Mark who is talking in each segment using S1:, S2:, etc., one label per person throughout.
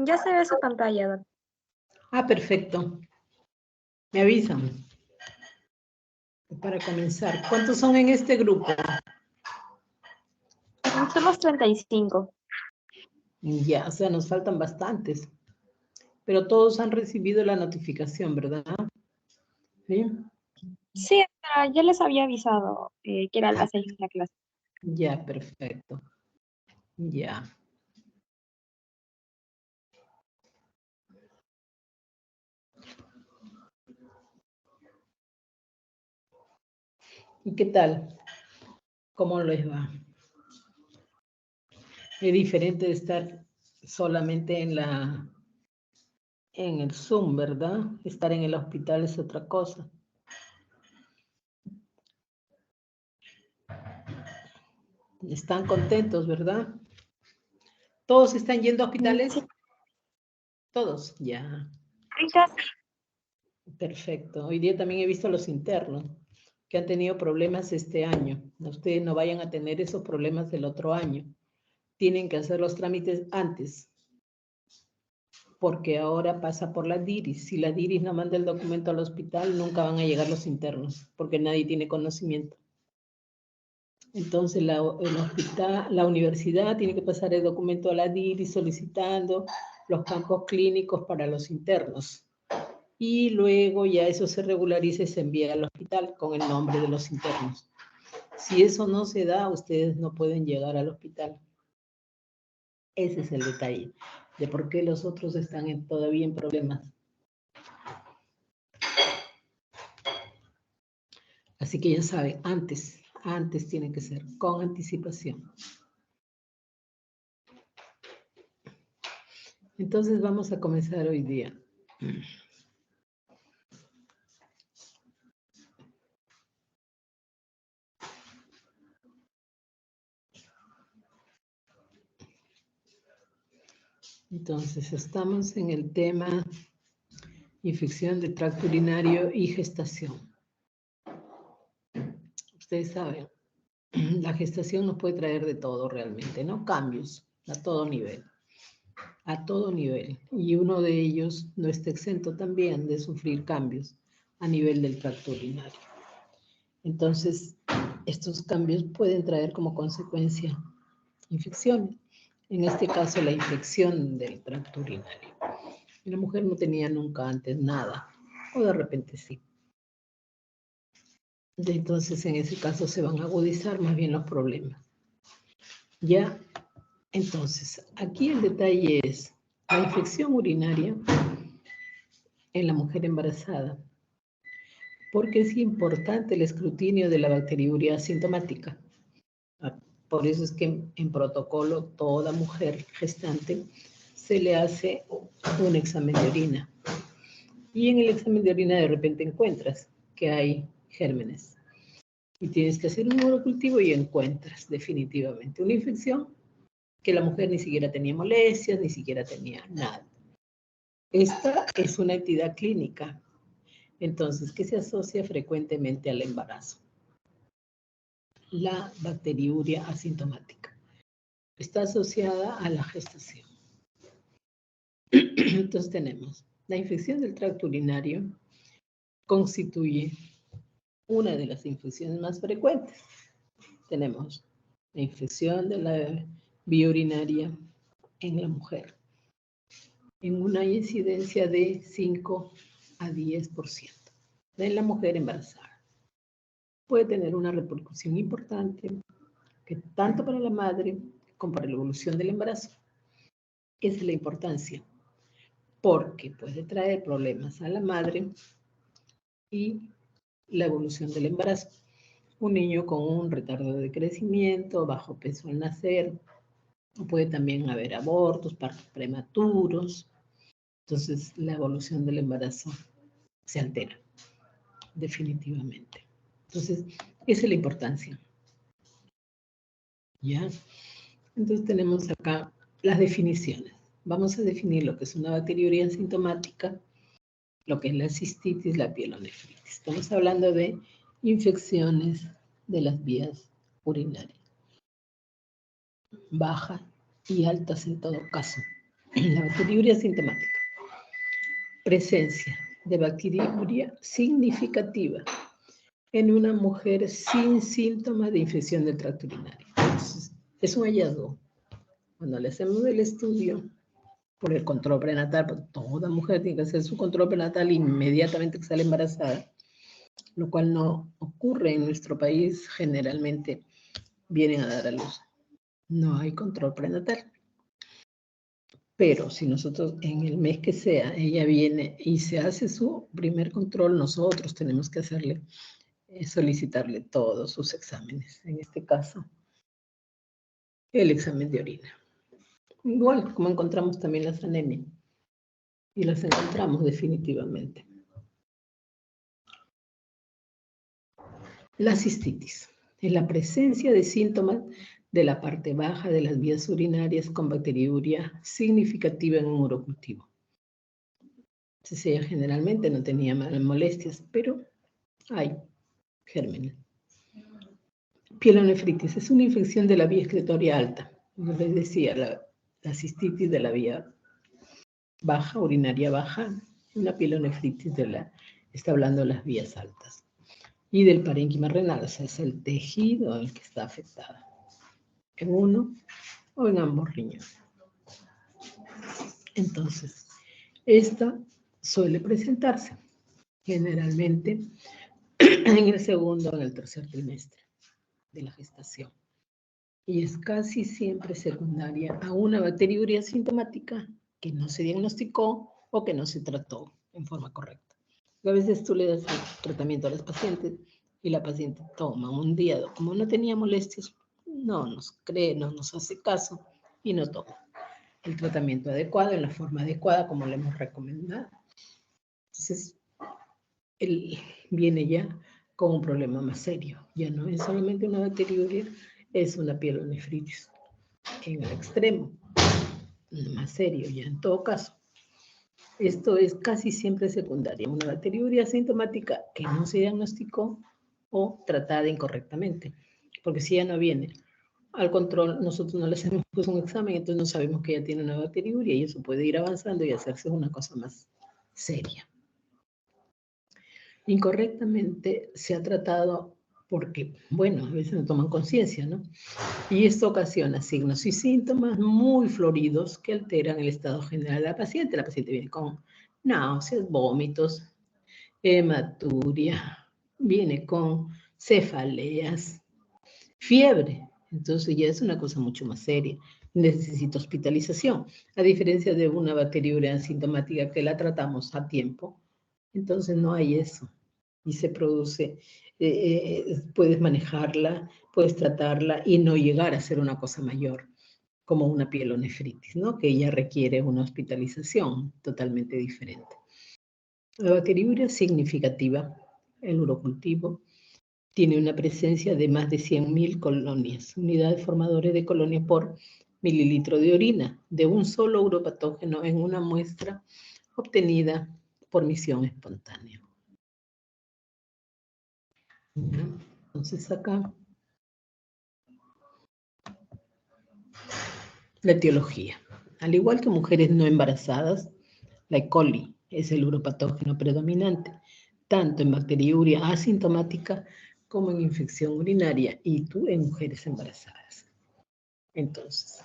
S1: Ya se ve su pantalla, doctor.
S2: Ah, perfecto. Me avisan. Para comenzar, ¿cuántos son en este grupo?
S1: Somos 35.
S2: Ya, o sea, nos faltan bastantes. Pero todos han recibido la notificación, ¿verdad? ¿Sí?
S1: Sí, ya les había avisado que era a las 6 la clase.
S2: Ya, perfecto. Ya. ¿Y qué tal? ¿Cómo les va? Es diferente de estar solamente en el Zoom, ¿verdad? Estar en el hospital es otra cosa. Están contentos, ¿verdad? ¿Todos están yendo a hospitales?
S1: Sí.
S2: Todos, ya.
S1: Ahorita
S2: Perfecto. Hoy día también he visto a los internos que han tenido problemas este año. Ustedes no vayan a tener esos problemas del otro año. Tienen que hacer los trámites antes, porque ahora pasa por la DIRIS. Si la DIRIS no manda el documento al hospital, nunca van a llegar los internos, porque nadie tiene conocimiento. Entonces el hospital, la universidad tiene que pasar el documento a la DIRIS solicitando los campos clínicos para los internos. Y luego ya eso se regulariza y se envía al hospital con el nombre de los internos. Si eso no se da, ustedes no pueden llegar al hospital. Ese es el detalle de por qué los otros están todavía en problemas. Así que ya saben, antes tiene que ser con anticipación. Entonces vamos a comenzar hoy día. Entonces estamos en el tema infección del tracto urinario y gestación. Ustedes saben, la gestación nos puede traer de todo realmente, ¿no? Cambios a todo nivel. A todo nivel. Y uno de ellos no está exento también de sufrir cambios a nivel del tracto urinario. Entonces, estos cambios pueden traer como consecuencia infecciones. En este caso, la infección del tracto urinario. La mujer no tenía nunca antes nada, o de repente sí. Entonces, en ese caso se van a agudizar más bien los problemas. Ya, entonces, aquí el detalle es la infección urinaria en la mujer embarazada, porque es importante el escrutinio de la bacteriuria asintomática. Por eso es que en protocolo toda mujer gestante se le hace un examen de orina. Y en el examen de orina de repente encuentras que hay gérmenes. Y tienes que hacer un urocultivo y encuentras definitivamente una infección que la mujer ni siquiera tenía molestias, ni siquiera tenía nada. Esta es una entidad clínica, entonces, que se asocia frecuentemente al embarazo. La bacteriuria asintomática está asociada a la gestación. Entonces tenemos la infección del tracto urinario, constituye una de las infecciones más frecuentes. Tenemos la infección de la vía urinaria en la mujer, en una incidencia de 5 a 10% en la mujer embarazada. Puede tener una repercusión importante que tanto para la madre como para la evolución del embarazo. Esa es la importancia, porque puede traer problemas a la madre y la evolución del embarazo. Un niño con un retardo de crecimiento, bajo peso al nacer, puede también haber abortos, partos prematuros. Entonces, la evolución del embarazo se altera, definitivamente. Entonces, esa es la importancia. ¿Ya? Entonces, tenemos acá las definiciones. Vamos a definir lo que es una bacteriuria asintomática, lo que es la cistitis, la pielonefritis. Estamos hablando de infecciones de las vías urinarias, bajas y altas en todo caso. La bacteriuria asintomática. Presencia de bacteriuria significativa en una mujer sin síntomas de infección del tracto urinario. Entonces, es un hallazgo. Cuando le hacemos el estudio por el control prenatal, porque toda mujer tiene que hacer su control prenatal inmediatamente que sale embarazada, lo cual no ocurre en nuestro país, generalmente vienen a dar a luz. No hay control prenatal. Pero si nosotros en el mes que sea, ella viene y se hace su primer control, nosotros tenemos que hacerle, solicitarle todos sus exámenes. En este caso, el examen de orina. Igual como encontramos también las anemias. Y las encontramos definitivamente. La cistitis es la presencia de síntomas de la parte baja de las vías urinarias con bacteriuria significativa en un urocultivo. Entonces ella generalmente no tenía molestias, pero hay gérmenes. Pielonefritis es una infección de la vía excretoria alta. Yo les decía, la cistitis de la vía baja, urinaria baja, una pielonefritis está hablando de las vías altas. Y del parénquima renal, o sea, es el tejido el que está afectado, en uno o en ambos riñones. Entonces, esta suele presentarse generalmente en el segundo o en el tercer trimestre de la gestación. Y es casi siempre secundaria a una bacteriuria asintomática que no se diagnosticó o que no se trató en forma correcta. A veces tú le das el tratamiento a las pacientes y la paciente toma un día, como no tenía molestias, no nos cree, no nos hace caso y no toma el tratamiento adecuado en la forma adecuada como le hemos recomendado. Entonces, él viene ya con un problema más serio. Ya no es solamente una bacteriuria, es una pielonefritis en el extremo, más serio ya en todo caso. Esto es casi siempre secundaria, una bacteriuria asintomática que no se diagnosticó o tratada incorrectamente, porque si ya no viene al control, nosotros no le hacemos pues un examen, entonces no sabemos que ya tiene una bacteriuria y eso puede ir avanzando y hacerse una cosa más seria. Incorrectamente se ha tratado porque, bueno, a veces no toman conciencia, ¿no? Y esto ocasiona signos y síntomas muy floridos que alteran el estado general de la paciente. La paciente viene con náuseas, vómitos, hematuria, viene con cefaleas, fiebre. Entonces ya es una cosa mucho más seria. Necesita hospitalización. A diferencia de una bacteriuria asintomática que la tratamos a tiempo, entonces no hay eso. Y se produce, puedes manejarla, puedes tratarla y no llegar a ser una cosa mayor, como una pielonefritis, ¿no? Que ya requiere una hospitalización totalmente diferente. La bacteriuria significativa, el urocultivo, tiene una presencia de más de 100.000 colonias, unidades formadoras de colonias por mililitro de orina, de un solo uropatógeno en una muestra obtenida por misión espontánea. Entonces acá, la etiología. Al igual que mujeres no embarazadas, la E. coli es el uropatógeno predominante, tanto en bacteriuria asintomática como en infección urinaria y tú en mujeres embarazadas. Entonces,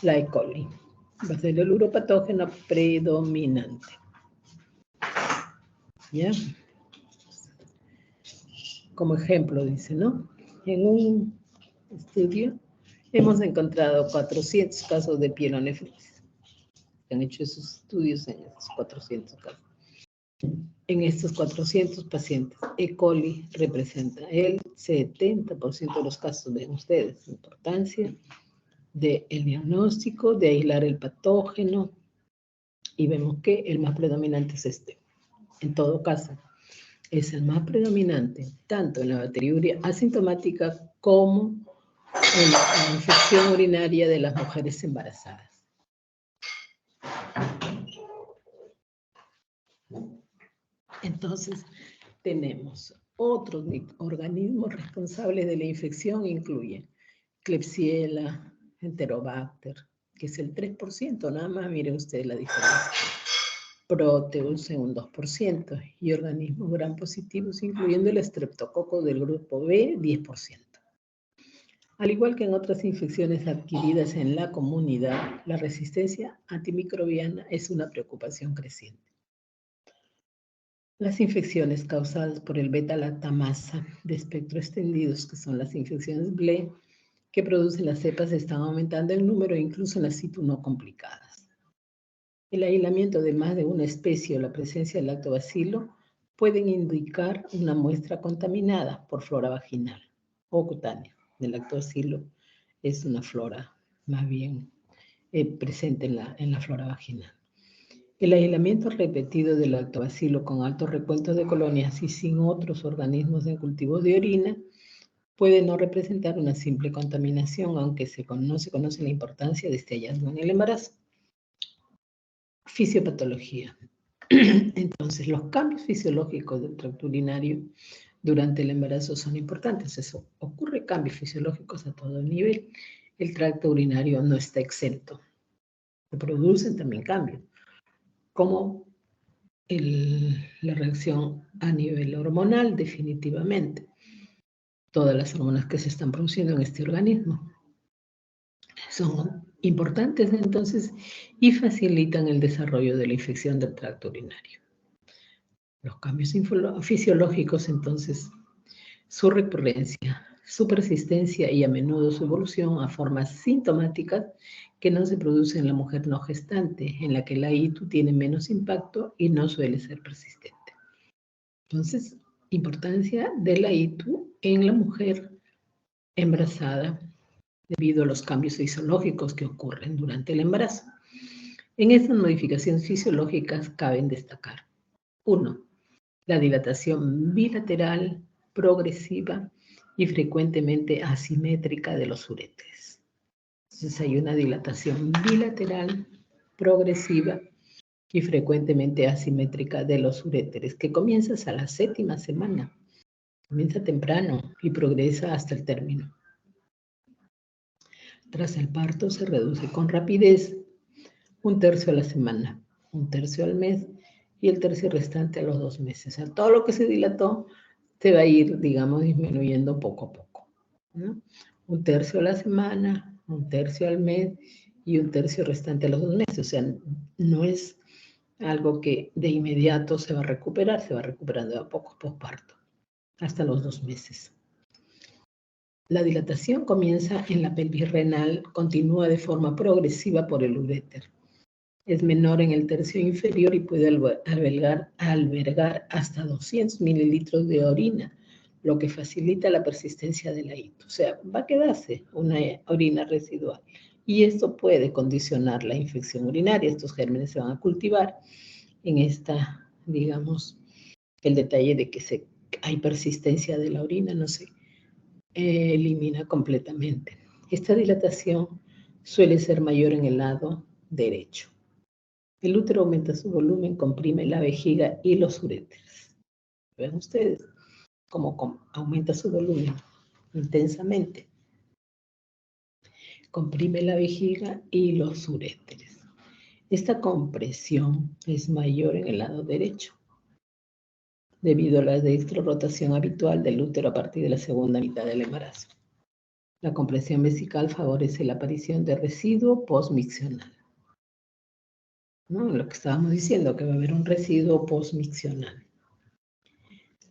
S2: la E. coli va a ser el uropatógeno predominante. ¿Ya? Como ejemplo, dice, ¿no? En un estudio hemos encontrado 400 casos de pielonefritis. Han hecho esos estudios en esos 400 casos. En estos 400 pacientes, E. coli representa el 70% de los casos. Ven ustedes la importancia del diagnóstico, de aislar el patógeno y vemos que el más predominante es este. En todo caso, es el más predominante tanto en la bacteriuria asintomática como en la infección urinaria de las mujeres embarazadas. Entonces, tenemos otros organismos responsables de la infección, incluyen Klebsiella, Enterobacter, que es el 3%, nada más, miren ustedes la diferencia. Proteus en un 2%, y organismos gram positivos, incluyendo el Streptococcus del grupo B, 10%. Al igual que en otras infecciones adquiridas en la comunidad, la resistencia antimicrobiana es una preocupación creciente. Las infecciones causadas por el beta-lactamasa de espectro extendidos, que son las infecciones BLE, que producen las cepas, están aumentando en número incluso en las situ no complicadas. El aislamiento de más de una especie o la presencia del lactobacilo pueden indicar una muestra contaminada por flora vaginal o cutánea. El lactobacilo es una flora más bien presente en la flora vaginal. El aislamiento repetido del lactobacilo con altos recuentos de colonias y sin otros organismos en cultivos de orina puede no representar una simple contaminación, aunque no se conoce la importancia de este hallazgo en el embarazo. Fisiopatología. Entonces, los cambios fisiológicos del tracto urinario durante el embarazo son importantes. Eso ocurre, cambios fisiológicos a todo nivel. El tracto urinario no está exento. Se producen también cambios, como la reacción a nivel hormonal, definitivamente. Todas las hormonas que se están produciendo en este organismo son importantes entonces y facilitan el desarrollo de la infección del tracto urinario. Los cambios fisiológicos, entonces, su recurrencia, su persistencia y a menudo su evolución a formas sintomáticas que no se producen en la mujer no gestante, en la que la ITU tiene menos impacto y no suele ser persistente. Entonces, importancia de la ITU en la mujer embarazada debido a los cambios fisiológicos que ocurren durante el embarazo. En estas modificaciones fisiológicas caben destacar: 1. La dilatación bilateral, progresiva y frecuentemente asimétrica de los uréteres. Entonces hay una dilatación bilateral, progresiva y frecuentemente asimétrica de los uréteres, que comienza a la 7ª semana. Comienza temprano y progresa hasta el término. Tras el parto se reduce con rapidez, 1/3 a la semana, 1/3 al mes y el tercio restante a los 2 meses. O sea, todo lo que se dilató se va a ir, digamos, disminuyendo poco a poco, ¿no? 1/3 a la semana, 1/3 al mes y 1/3 restante a los 2 meses. O sea, no es algo que de inmediato se va a recuperar, se va recuperando de a poco posparto, hasta los 2 meses. La dilatación comienza en la pelvis renal, continúa de forma progresiva por el uréter. Es menor en el tercio inferior y puede albergar hasta 200 mililitros de orina, lo que facilita la persistencia de la ITU. O sea, va a quedarse una orina residual. Y esto puede condicionar la infección urinaria. Estos gérmenes se van a cultivar en esta, digamos, el detalle de que hay persistencia de la orina, no se elimina completamente. Esta dilatación suele ser mayor en el lado derecho. El útero aumenta su volumen, comprime la vejiga y los uréteres. ¿Ven ustedes cómo aumenta su volumen intensamente? Comprime la vejiga y los uréteres. Esta compresión es mayor en el lado derecho, debido a la dextrorotación habitual del útero a partir de la segunda mitad del embarazo. La compresión vesical favorece la aparición de residuo postmiccional. ¿No? Lo que estábamos diciendo, que va a haber un residuo postmiccional.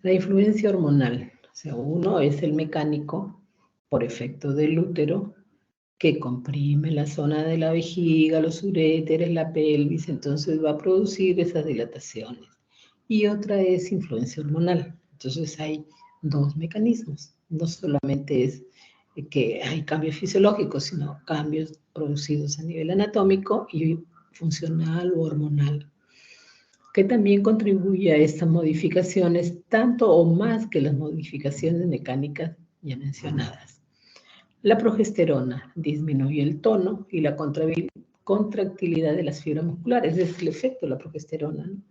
S2: La influencia hormonal, o sea, uno es el mecánico por efecto del útero que comprime la zona de la vejiga, los uréteres, la pelvis, entonces va a producir esas dilataciones. Y otra es influencia hormonal. Entonces hay dos mecanismos. No solamente es que hay cambios fisiológicos, sino cambios producidos a nivel anatómico y funcional o hormonal, que también contribuye a estas modificaciones, tanto o más que las modificaciones mecánicas ya mencionadas. La progesterona disminuye el tono y la contractilidad de las fibras musculares. Ese es el efecto de la progesterona, ¿no?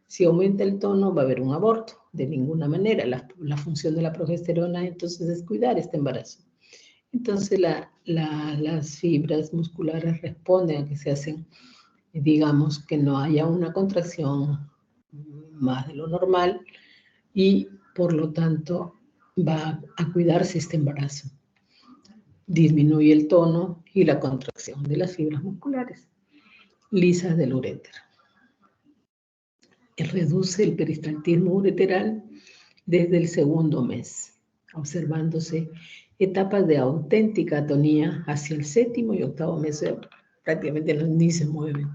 S2: Si aumenta el tono, va a haber un aborto. De ninguna manera. La función de la progesterona, entonces, es cuidar este embarazo. Entonces, las fibras musculares responden a que se hacen, digamos, que no haya una contracción más de lo normal y, por lo tanto, va a cuidarse este embarazo. Disminuye el tono y la contracción de las fibras musculares lisas del uréter. Reduce el peristaltismo ureteral desde el segundo mes, observándose etapas de auténtica atonía hacia el séptimo y octavo mes, prácticamente ni se mueven,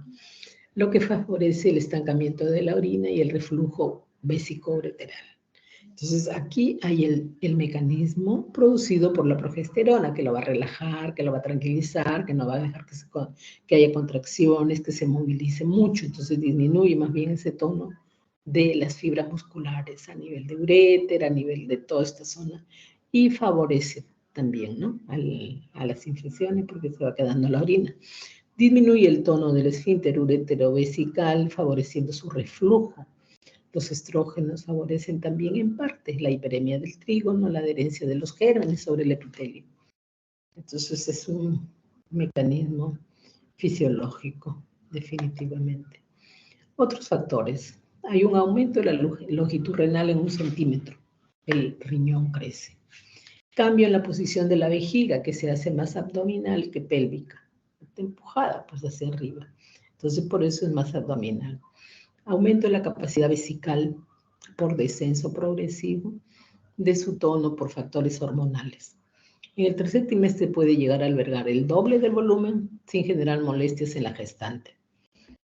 S2: lo que favorece el estancamiento de la orina y el reflujo vésico-ureteral. Entonces, aquí hay el mecanismo producido por la progesterona, que lo va a relajar, que lo va a tranquilizar, que no va a dejar que haya contracciones, que se movilice mucho. Entonces, disminuye más bien ese tono de las fibras musculares a nivel de uréter, a nivel de toda esta zona, y favorece también, ¿no?, a las infecciones porque se va quedando la orina. Disminuye el tono del esfínter uretero-vesical, favoreciendo su reflujo. Los estrógenos favorecen también en parte la hiperemia del trígono, la adherencia de los gérmenes sobre el epitelio. Entonces es un mecanismo fisiológico, definitivamente. Otros factores. Hay un aumento de la longitud renal en 1 centímetro. El riñón crece. Cambio en la posición de la vejiga, que se hace más abdominal que pélvica. Está empujada pues hacia arriba. Entonces por eso es más abdominal. Aumento de la capacidad vesical por descenso progresivo de su tono por factores hormonales. En el tercer trimestre puede llegar a albergar el doble del volumen sin generar molestias en la gestante.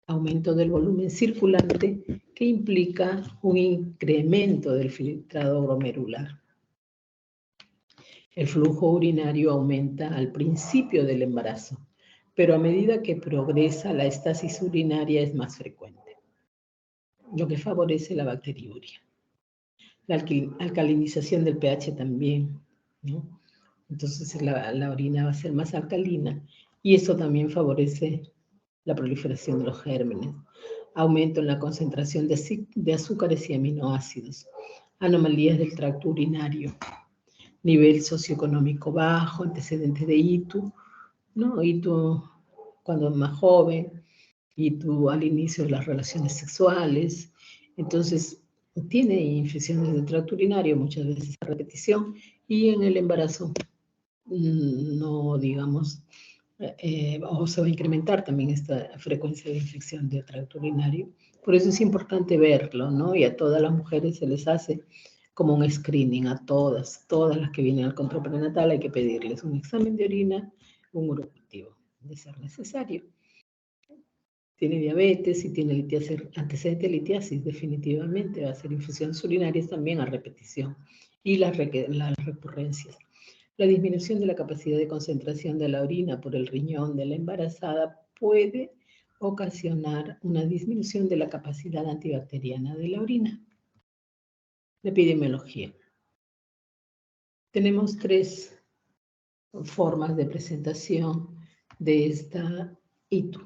S2: Aumento del volumen circulante que implica un incremento del filtrado glomerular. El flujo urinario aumenta al principio del embarazo, pero a medida que progresa la estasis urinaria es más frecuente, lo que favorece la bacteriuria. La alcalinización del pH también, ¿no? Entonces la orina va a ser más alcalina y eso también favorece la proliferación de los gérmenes. Aumento en la concentración de azúcares y aminoácidos. Anomalías del tracto urinario. Nivel socioeconómico bajo, antecedentes de ITU, ¿no? ITU cuando es más joven, ITU al inicio de las relaciones sexuales. Entonces, tiene infecciones del tracto urinario, muchas veces a repetición, y en el embarazo no, digamos, o se va a incrementar también esta frecuencia de infección del tracto urinario. Por eso es importante verlo, ¿no? Y a todas las mujeres se les hace como un screening, a todas las que vienen al control prenatal hay que pedirles un examen de orina, un urocultivo, de ser necesario. Tiene diabetes y tiene antecedente de litiasis, definitivamente va a ser infusiones urinarias también a repetición y las recurrencias. La disminución de la capacidad de concentración de la orina por el riñón de la embarazada puede ocasionar una disminución de la capacidad antibacteriana de la orina. La epidemiología. Tenemos 3 formas de presentación de esta ITU.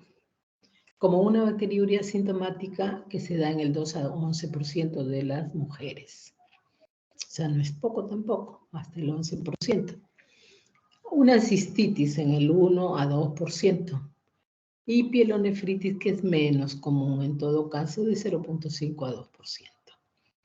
S2: Como una bacteriuria asintomática que se da en el 2 a 11% de las mujeres. O sea, no es poco tampoco, hasta el 11%. Una cistitis en el 1 a 2%. Y pielonefritis, que es menos común en todo caso, de 0.5 a 2%.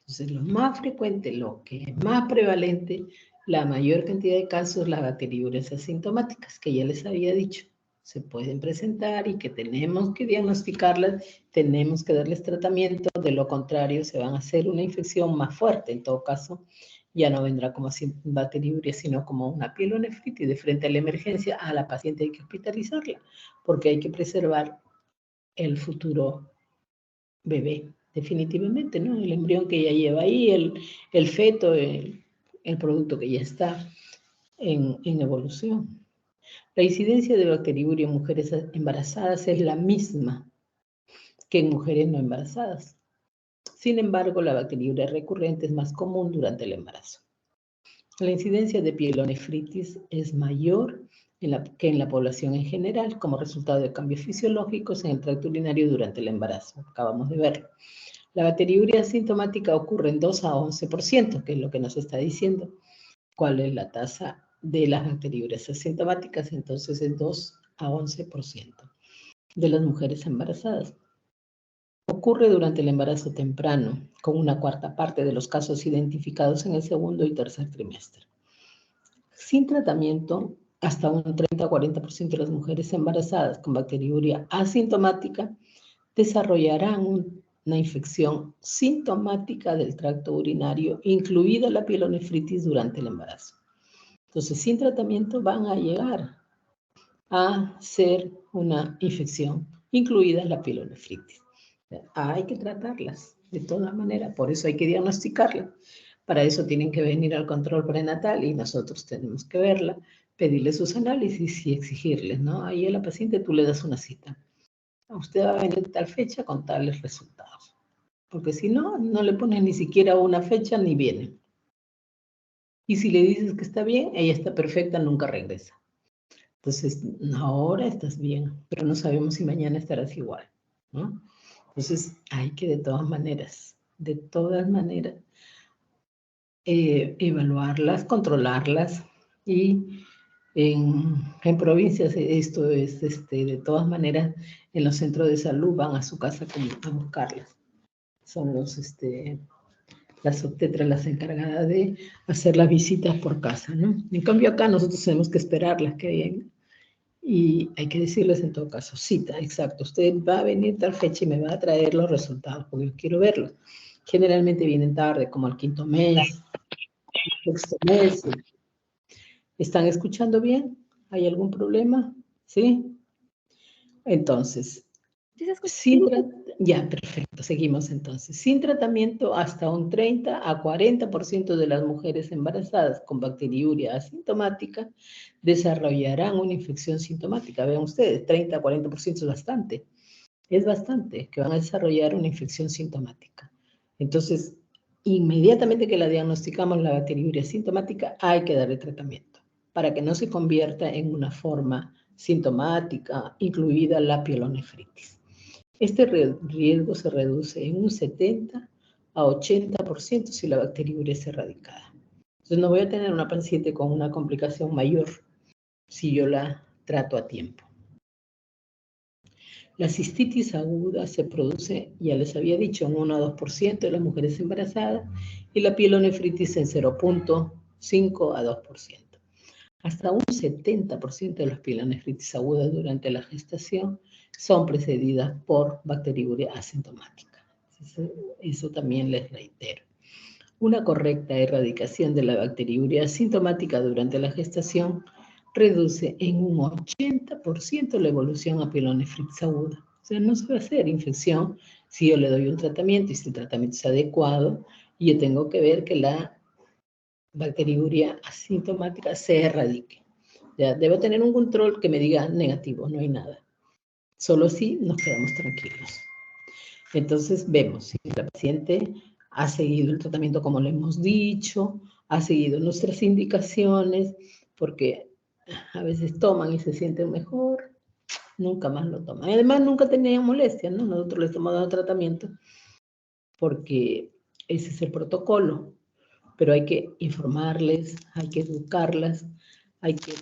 S2: Entonces, lo más frecuente, lo que es más prevalente, la mayor cantidad de casos, las bacteriurias asintomáticas, que ya les había dicho, se pueden presentar y que tenemos que diagnosticarlas, tenemos que darles tratamiento, de lo contrario se van a hacer una infección más fuerte. En todo caso, ya no vendrá como bacteriuria, sino como una pielonefritis. De frente a la emergencia, a la paciente hay que hospitalizarla, porque hay que preservar el futuro bebé, definitivamente, ¿no? El embrión que ya lleva ahí, el feto, el producto que ya está en evolución. La incidencia de bacteriuria en mujeres embarazadas es la misma que en mujeres no embarazadas. Sin embargo, la bacteriuria recurrente es más común durante el embarazo. La incidencia de pielonefritis es mayor que en la población en general, como resultado de cambios fisiológicos en el tracto urinario durante el embarazo. Acabamos de verlo. La bacteriuria asintomática ocurre en 2 a 11%, que es lo que nos está diciendo. ¿Cuál es la tasa de las bacteriurias asintomáticas? Entonces es 2 a 11% de las mujeres embarazadas. Ocurre durante el embarazo temprano, con una cuarta parte de los casos identificados en el segundo y tercer trimestre. Sin tratamiento, hasta un 30-40% de las mujeres embarazadas con bacteriuria asintomática desarrollarán una infección sintomática del tracto urinario, incluida la pielonefritis durante el embarazo. Entonces, sin tratamiento van a llegar a ser una infección, incluida la pielonefritis. Hay que tratarlas de todas maneras, por eso hay que diagnosticarla. Para eso tienen que venir al control prenatal y nosotros tenemos que verla, pedirle sus análisis y exigirles, ¿no? Ahí a la paciente tú le das una cita. Usted va a venir tal fecha con tales resultados. Porque si no, no le pones ni siquiera una fecha ni viene. Y si le dices que está bien, ella está perfecta, nunca regresa. Entonces, ahora estás bien, pero no sabemos si mañana estarás igual, ¿no? Entonces, hay que de todas maneras, evaluarlas, controlarlas y en provincias esto es, de todas maneras, en los centros de salud van a su casa a buscarlas. Son las obstetras las encargadas de hacer las visitas por casa, ¿no? En cambio acá nosotros tenemos que esperarlas que vengan y hay que decirles en todo caso, cita, exacto, usted va a venir tal fecha y me va a traer los resultados porque yo quiero verlos. Generalmente vienen tarde, como al quinto mes, sexto mes. ¿Están escuchando bien? ¿Hay algún problema? ¿Sí? Entonces, ya, perfecto, seguimos entonces. Sin tratamiento, hasta un 30 a 40% de las mujeres embarazadas con bacteriuria asintomática desarrollarán una infección sintomática. Vean ustedes, 30 a 40% es bastante que van a desarrollar una infección sintomática. Entonces, inmediatamente que la diagnosticamos la bacteriuria asintomática, hay que darle tratamiento para que no se convierta en una forma sintomática, incluida la pielonefritis. Este riesgo se reduce en un 70 a 80% si la bacteriuria es erradicada. Entonces no voy a tener una paciente con una complicación mayor si yo la trato a tiempo. La cistitis aguda se produce, ya les había dicho, en 1 a 2% de las mujeres embarazadas y la pielonefritis en 0.5 a 2%. Hasta un 70% de las pielonefritis agudas durante la gestación son precedidas por bacteriuria asintomática. Eso también les reitero. Una correcta erradicación de la bacteriuria asintomática durante la gestación reduce en un 80% la evolución a pielonefritis aguda. O sea, no se va a hacer infección si yo le doy un tratamiento y si el tratamiento es adecuado y yo tengo que ver que la bacteriuria asintomática se erradique. Ya, debo tener un control que me diga negativo, no hay nada. Solo así nos quedamos tranquilos. Entonces vemos si la paciente ha seguido el tratamiento como le hemos dicho, ha seguido nuestras indicaciones, porque a veces toman y se sienten mejor, nunca más lo toman. Además, nunca tenían molestias, ¿no? Nosotros les hemos dado tratamiento porque ese es el protocolo, pero hay que informarles, hay que educarlas, hay que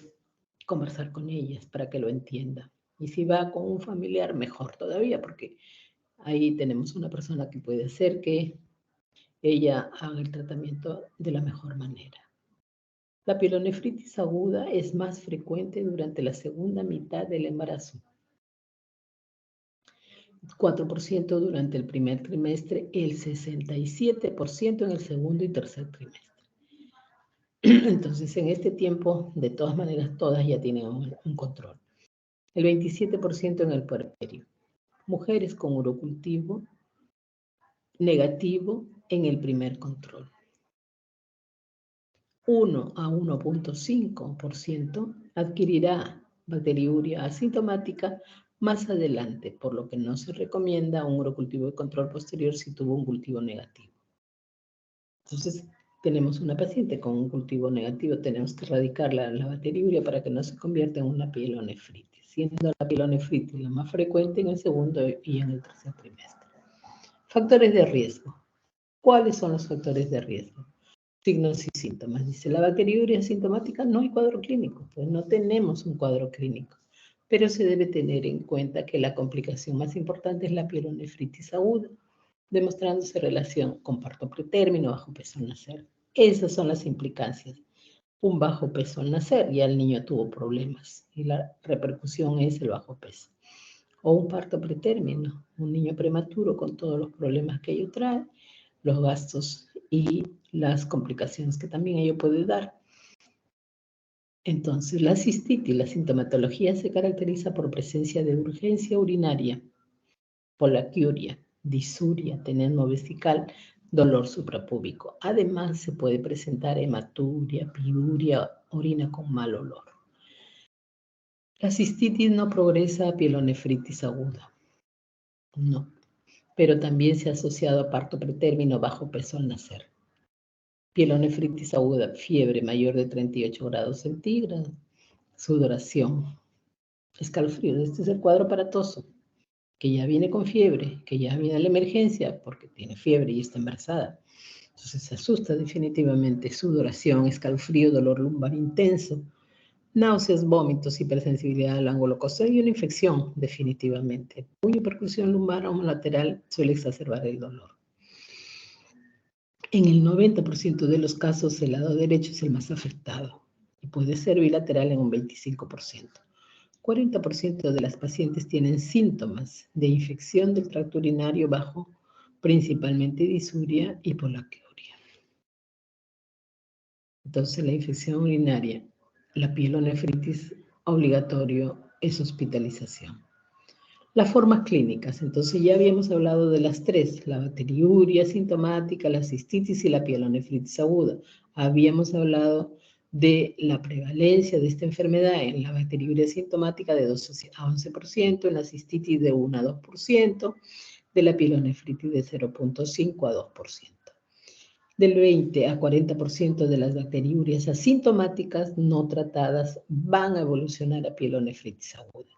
S2: conversar con ellas para que lo entiendan. Y si va con un familiar, mejor todavía, porque ahí tenemos una persona que puede hacer que ella haga el tratamiento de la mejor manera. La pielonefritis aguda es más frecuente durante la segunda mitad del embarazo. 4% durante el primer trimestre, el 67% en el segundo y tercer trimestre. Entonces, en este tiempo, de todas maneras, todas ya tienen un control. El 27% en el puerperio. Mujeres con urocultivo negativo en el primer control. 1 a 1.5% adquirirá bacteriuria asintomática más adelante, por lo que no se recomienda un urocultivo de control posterior si tuvo un cultivo negativo. Entonces, tenemos una paciente con un cultivo negativo, tenemos que erradicar la bacteriuria para que no se convierta en una pielonefritis, siendo la pielonefritis la más frecuente en el segundo y en el tercer trimestre. Factores de riesgo. ¿Cuáles son los factores de riesgo? Signos y síntomas. Dice, la bacteriuria asintomática no hay cuadro clínico, pues no tenemos un cuadro clínico, pero se debe tener en cuenta que la complicación más importante es la pielonefritis aguda, demostrándose relación con parto pretérmino, bajo peso al nacer. Esas son las implicancias. Un bajo peso al nacer, ya el niño tuvo problemas y la repercusión es el bajo peso. O un parto pretérmino, un niño prematuro con todos los problemas que ello trae, los gastos y las complicaciones que también ello puede dar. Entonces, la cistitis, la sintomatología se caracteriza por presencia de urgencia urinaria, polaquiuria, disuria, tenesmo vesical, dolor suprapúbico. Además, se puede presentar hematuria, piuria, orina con mal olor. La cistitis no progresa a pielonefritis aguda. No, pero también se ha asociado a parto pretérmino, bajo peso al nacer. Pielonefritis aguda, fiebre mayor de 38 grados centígrados, sudoración, escalofríos. Este es el cuadro aparatoso, que ya viene con fiebre, que ya viene a la emergencia porque tiene fiebre y está embarazada. Entonces se asusta definitivamente, sudoración, escalofrío, dolor lumbar intenso, náuseas, vómitos, hipersensibilidad al ángulo costero y una infección definitivamente. Puño, percusión lumbar o lateral suele exacerbar el dolor. En el 90% de los casos, el lado derecho es el más afectado y puede ser bilateral en un 25%. 40% de las pacientes tienen síntomas de infección del tracto urinario bajo, principalmente disuria y polaquiuria. Entonces, la infección urinaria, la pielonefritis, obligatorio es hospitalización. Las formas clínicas, entonces ya habíamos hablado de las tres, la bacteriuria sintomática, la cistitis y la pielonefritis aguda. Habíamos hablado de la prevalencia de esta enfermedad en la bacteriuria sintomática de 2 a 11%, en la cistitis de 1 a 2%, de la pielonefritis de 0.5 a 2%. Del 20 a 40% de las bacteriurias asintomáticas no tratadas van a evolucionar a pielonefritis aguda.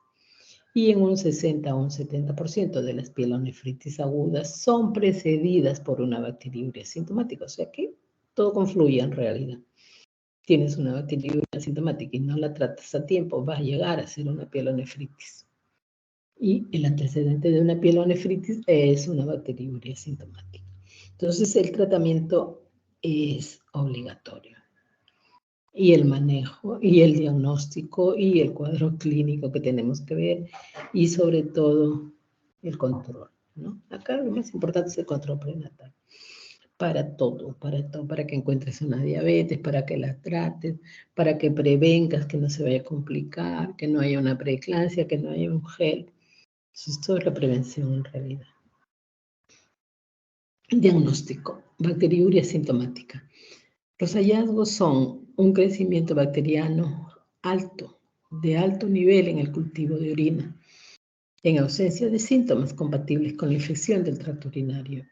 S2: Y en un 60 a un 70% de las pielonefritis agudas son precedidas por una bacteriuria asintomática, o sea que todo confluye en realidad. Tienes una bacteriuria asintomática y no la tratas a tiempo, va a llegar a ser una pielonefritis. Y el antecedente de una pielonefritis es una bacteriuria asintomática. Entonces el tratamiento es obligatorio. Y el manejo, y el diagnóstico, y el cuadro clínico que tenemos que ver, y sobre todo el control, ¿no? Acá lo más importante es el control prenatal. Para todo, para que encuentres una diabetes, para que la trates, para que prevengas que no se vaya a complicar, que no haya una preeclampsia, que no haya un gel. Entonces, todo es la prevención en realidad. Diagnóstico, bacteriuria sintomática. Los hallazgos son un crecimiento bacteriano alto, de alto nivel en el cultivo de orina, en ausencia de síntomas compatibles con la infección del tracto urinario.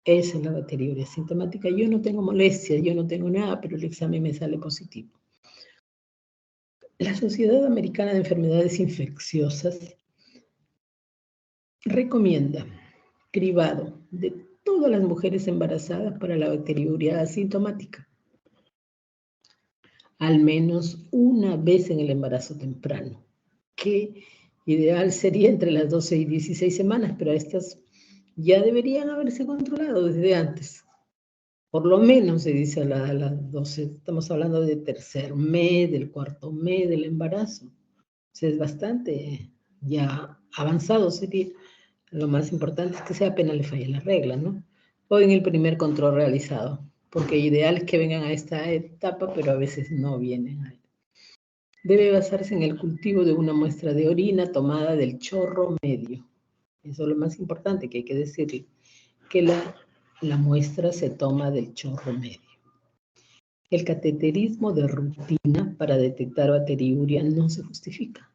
S2: Esa es la bacteriuria sintomática. Yo no tengo molestias, yo no tengo nada, pero el examen me sale positivo. La Sociedad Americana de Enfermedades Infecciosas recomienda cribado de todas las mujeres embarazadas para la bacteriuria asintomática, al menos una vez en el embarazo temprano, que ideal sería entre las 12 y 16 semanas, pero estas ya deberían haberse controlado desde antes. Por lo menos se dice a las 12, estamos hablando del tercer mes, del cuarto mes del embarazo. O sea, es bastante ya avanzado sería. Lo más importante es que sea apenas le falle la regla, ¿no? O en el primer control realizado, porque ideal es que vengan a esta etapa, pero a veces no vienen a ella. Debe basarse en el cultivo de una muestra de orina tomada del chorro medio. Eso es lo más importante que hay que decirle, que la muestra se toma del chorro medio. El cateterismo de rutina para detectar bacteriuria no se justifica.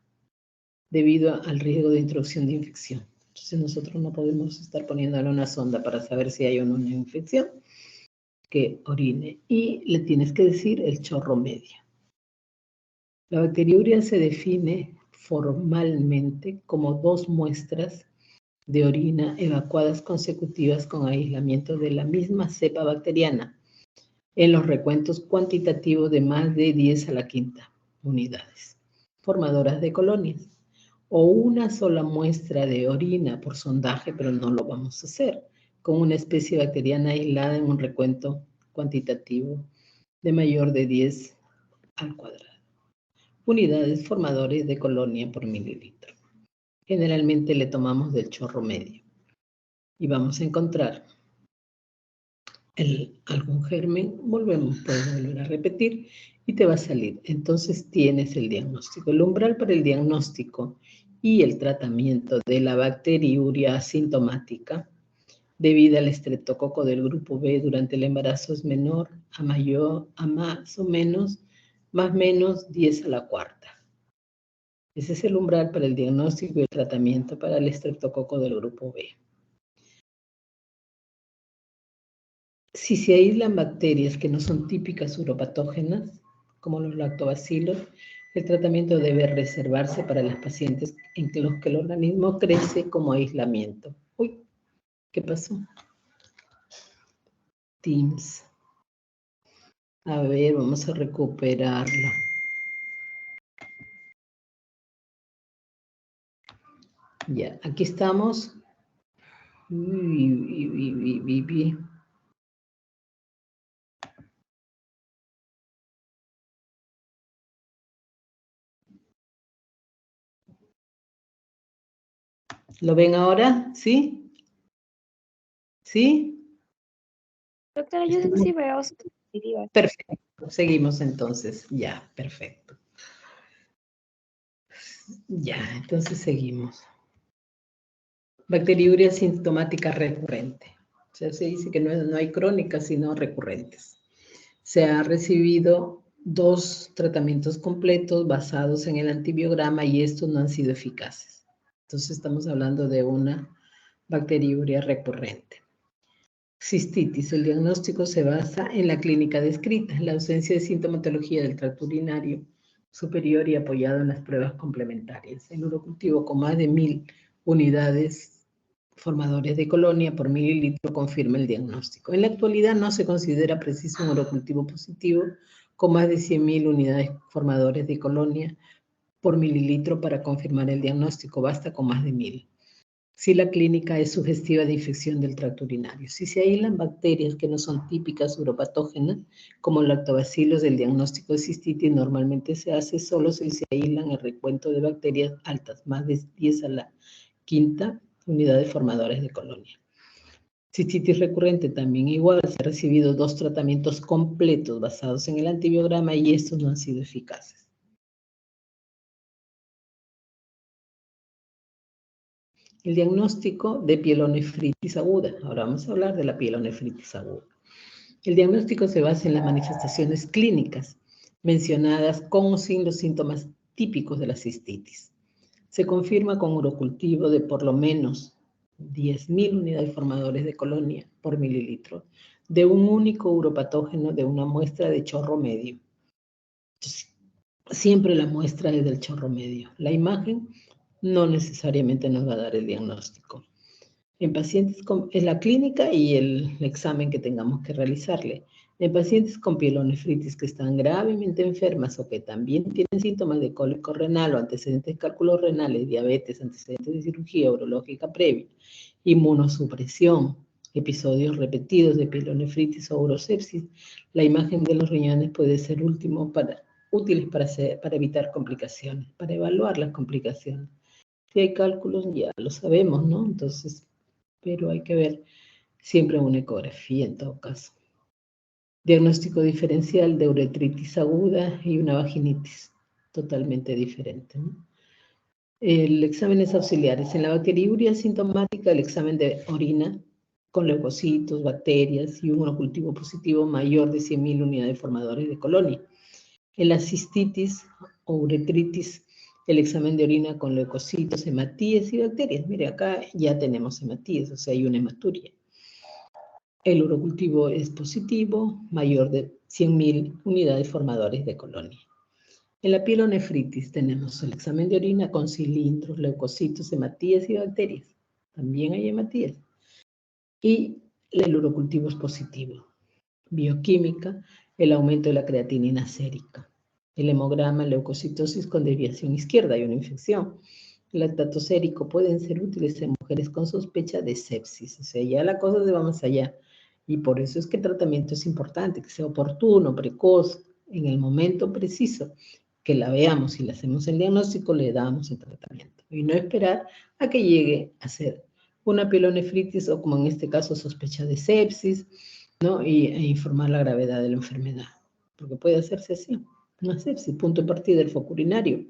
S2: debido al riesgo de introducción de infección. Entonces nosotros no podemos estar poniéndole una sonda para saber si hay o no una infección, que orine. Y le tienes que decir el chorro medio. La bacteriuria se define formalmente como 2 muestras de orina evacuadas consecutivas con aislamiento de la misma cepa bacteriana en los recuentos cuantitativos de más de 10 a la quinta unidades, formadoras de colonias, o una sola muestra de orina por sondaje, pero no lo vamos a hacer, con una especie bacteriana aislada en un recuento cuantitativo de mayor de 10 al cuadrado. Unidades formadores de colonia por mililitro. Generalmente le tomamos del chorro medio. Y vamos a encontrar algún germen, puedes volver a repetir y te va a salir. Entonces tienes el diagnóstico. El umbral para el diagnóstico y el tratamiento de la bacteriuria asintomática debido al estreptococo del grupo B durante el embarazo es menor a mayor, a más o menos 10 a la cuarta. Ese es el umbral para el diagnóstico y el tratamiento para el estreptococo del grupo B. Si se aíslan bacterias que no son típicas uropatógenas, como los lactobacilos, el tratamiento debe reservarse para las pacientes en los que el organismo crece como aislamiento. Uy, ¿qué pasó? Teams. A ver, vamos a recuperarlo. Ya, aquí estamos. ¿Lo ven ahora? ¿Sí? ¿Sí?
S1: Doctora, yo sí veo sus diapositivas.
S2: Perfecto. Seguimos entonces. Ya, perfecto. Ya, entonces seguimos. Bacteriuria sintomática recurrente. O sea, se dice que no hay crónicas, sino recurrentes. Se ha recibido 2 tratamientos completos basados en el antibiograma y estos no han sido eficaces. Entonces estamos hablando de una bacteriuria recurrente. Cistitis. El diagnóstico se basa en la clínica descrita, la ausencia de sintomatología del tracto urinario superior y apoyado en las pruebas complementarias. El urocultivo con más de 1000 unidades formadores de colonia por mililitro confirma el diagnóstico. En la actualidad no se considera preciso un urocultivo positivo con más de 100.000 unidades formadores de colonia por mililitro para confirmar el diagnóstico. Basta con más de 1000. Si la clínica es sugestiva de infección del tracto urinario. Si se aíslan bacterias que no son típicas uropatógenas, como lactobacilos, el diagnóstico de cistitis normalmente se hace solo si se aíslan el recuento de bacterias altas, más de 10 a la quinta unidades formadores de colonia. Cistitis recurrente también igual, se han recibido 2 tratamientos completos basados en el antibiograma y estos no han sido eficaces. El diagnóstico de pielonefritis aguda. Ahora vamos a hablar de la pielonefritis aguda. El diagnóstico se basa en las manifestaciones clínicas mencionadas con o sin los síntomas típicos de la cistitis. Se confirma con urocultivo de por lo menos 10.000 unidades formadores de colonia por mililitro de un único uropatógeno de una muestra de chorro medio. Siempre la muestra es del chorro medio. La imagen no necesariamente nos va a dar el diagnóstico. En pacientes en la clínica y el examen que tengamos que realizarle. En pacientes con pielonefritis que están gravemente enfermas o que también tienen síntomas de cólico renal o antecedentes de cálculos renales, diabetes, antecedentes de cirugía urológica previa, inmunosupresión, episodios repetidos de pielonefritis o urosepsis, la imagen de los riñones puede ser útiles para evitar complicaciones, para evaluar las complicaciones. Si hay cálculos, ya lo sabemos, ¿no? Entonces, pero hay que ver siempre una ecografía en todo caso. Diagnóstico diferencial de uretritis aguda y una vaginitis totalmente diferente, ¿no? Exámenes auxiliares. En la bacteriuria sintomática, el examen de orina con leucocitos, bacterias y un urocultivo positivo mayor de 100.000 unidades formadores de colonia. En la cistitis o uretritis, El examen de orina con leucocitos, hematíes y bacterias. Mire, acá ya tenemos hematíes, o sea, hay una hematuria. El urocultivo es positivo, mayor de 100.000 unidades formadores de colonia. En la pielonefritis tenemos el examen de orina con cilindros, leucocitos, hematíes y bacterias. También hay hematíes. Y el urocultivo es positivo. Bioquímica, el aumento de la creatinina sérica. El hemograma, leucocitosis con desviación izquierda, hay una infección. El lactato sérico pueden ser útiles en mujeres con sospecha de sepsis. O sea, ya la cosa se va más allá. Y por eso es que el tratamiento es importante, que sea oportuno, precoz, en el momento preciso, que la veamos y le hacemos el diagnóstico, le damos el tratamiento. Y no esperar a que llegue a ser una pielonefritis o, como en este caso, sospecha de sepsis, ¿no? E informar la gravedad de la enfermedad. Porque puede hacerse así, una sepsis, punto de partida del foco urinario.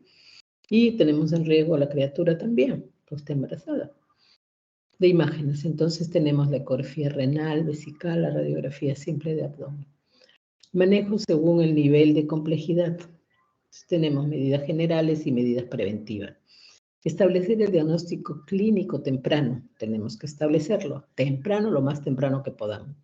S2: Y tenemos en riesgo a la criatura también, pues está embarazada. De imágenes, entonces tenemos la ecografía renal, vesical, la radiografía simple de abdomen. Manejo según el nivel de complejidad. Entonces, tenemos medidas generales y medidas preventivas. Establecer el diagnóstico clínico temprano. Tenemos que establecerlo temprano, lo más temprano que podamos,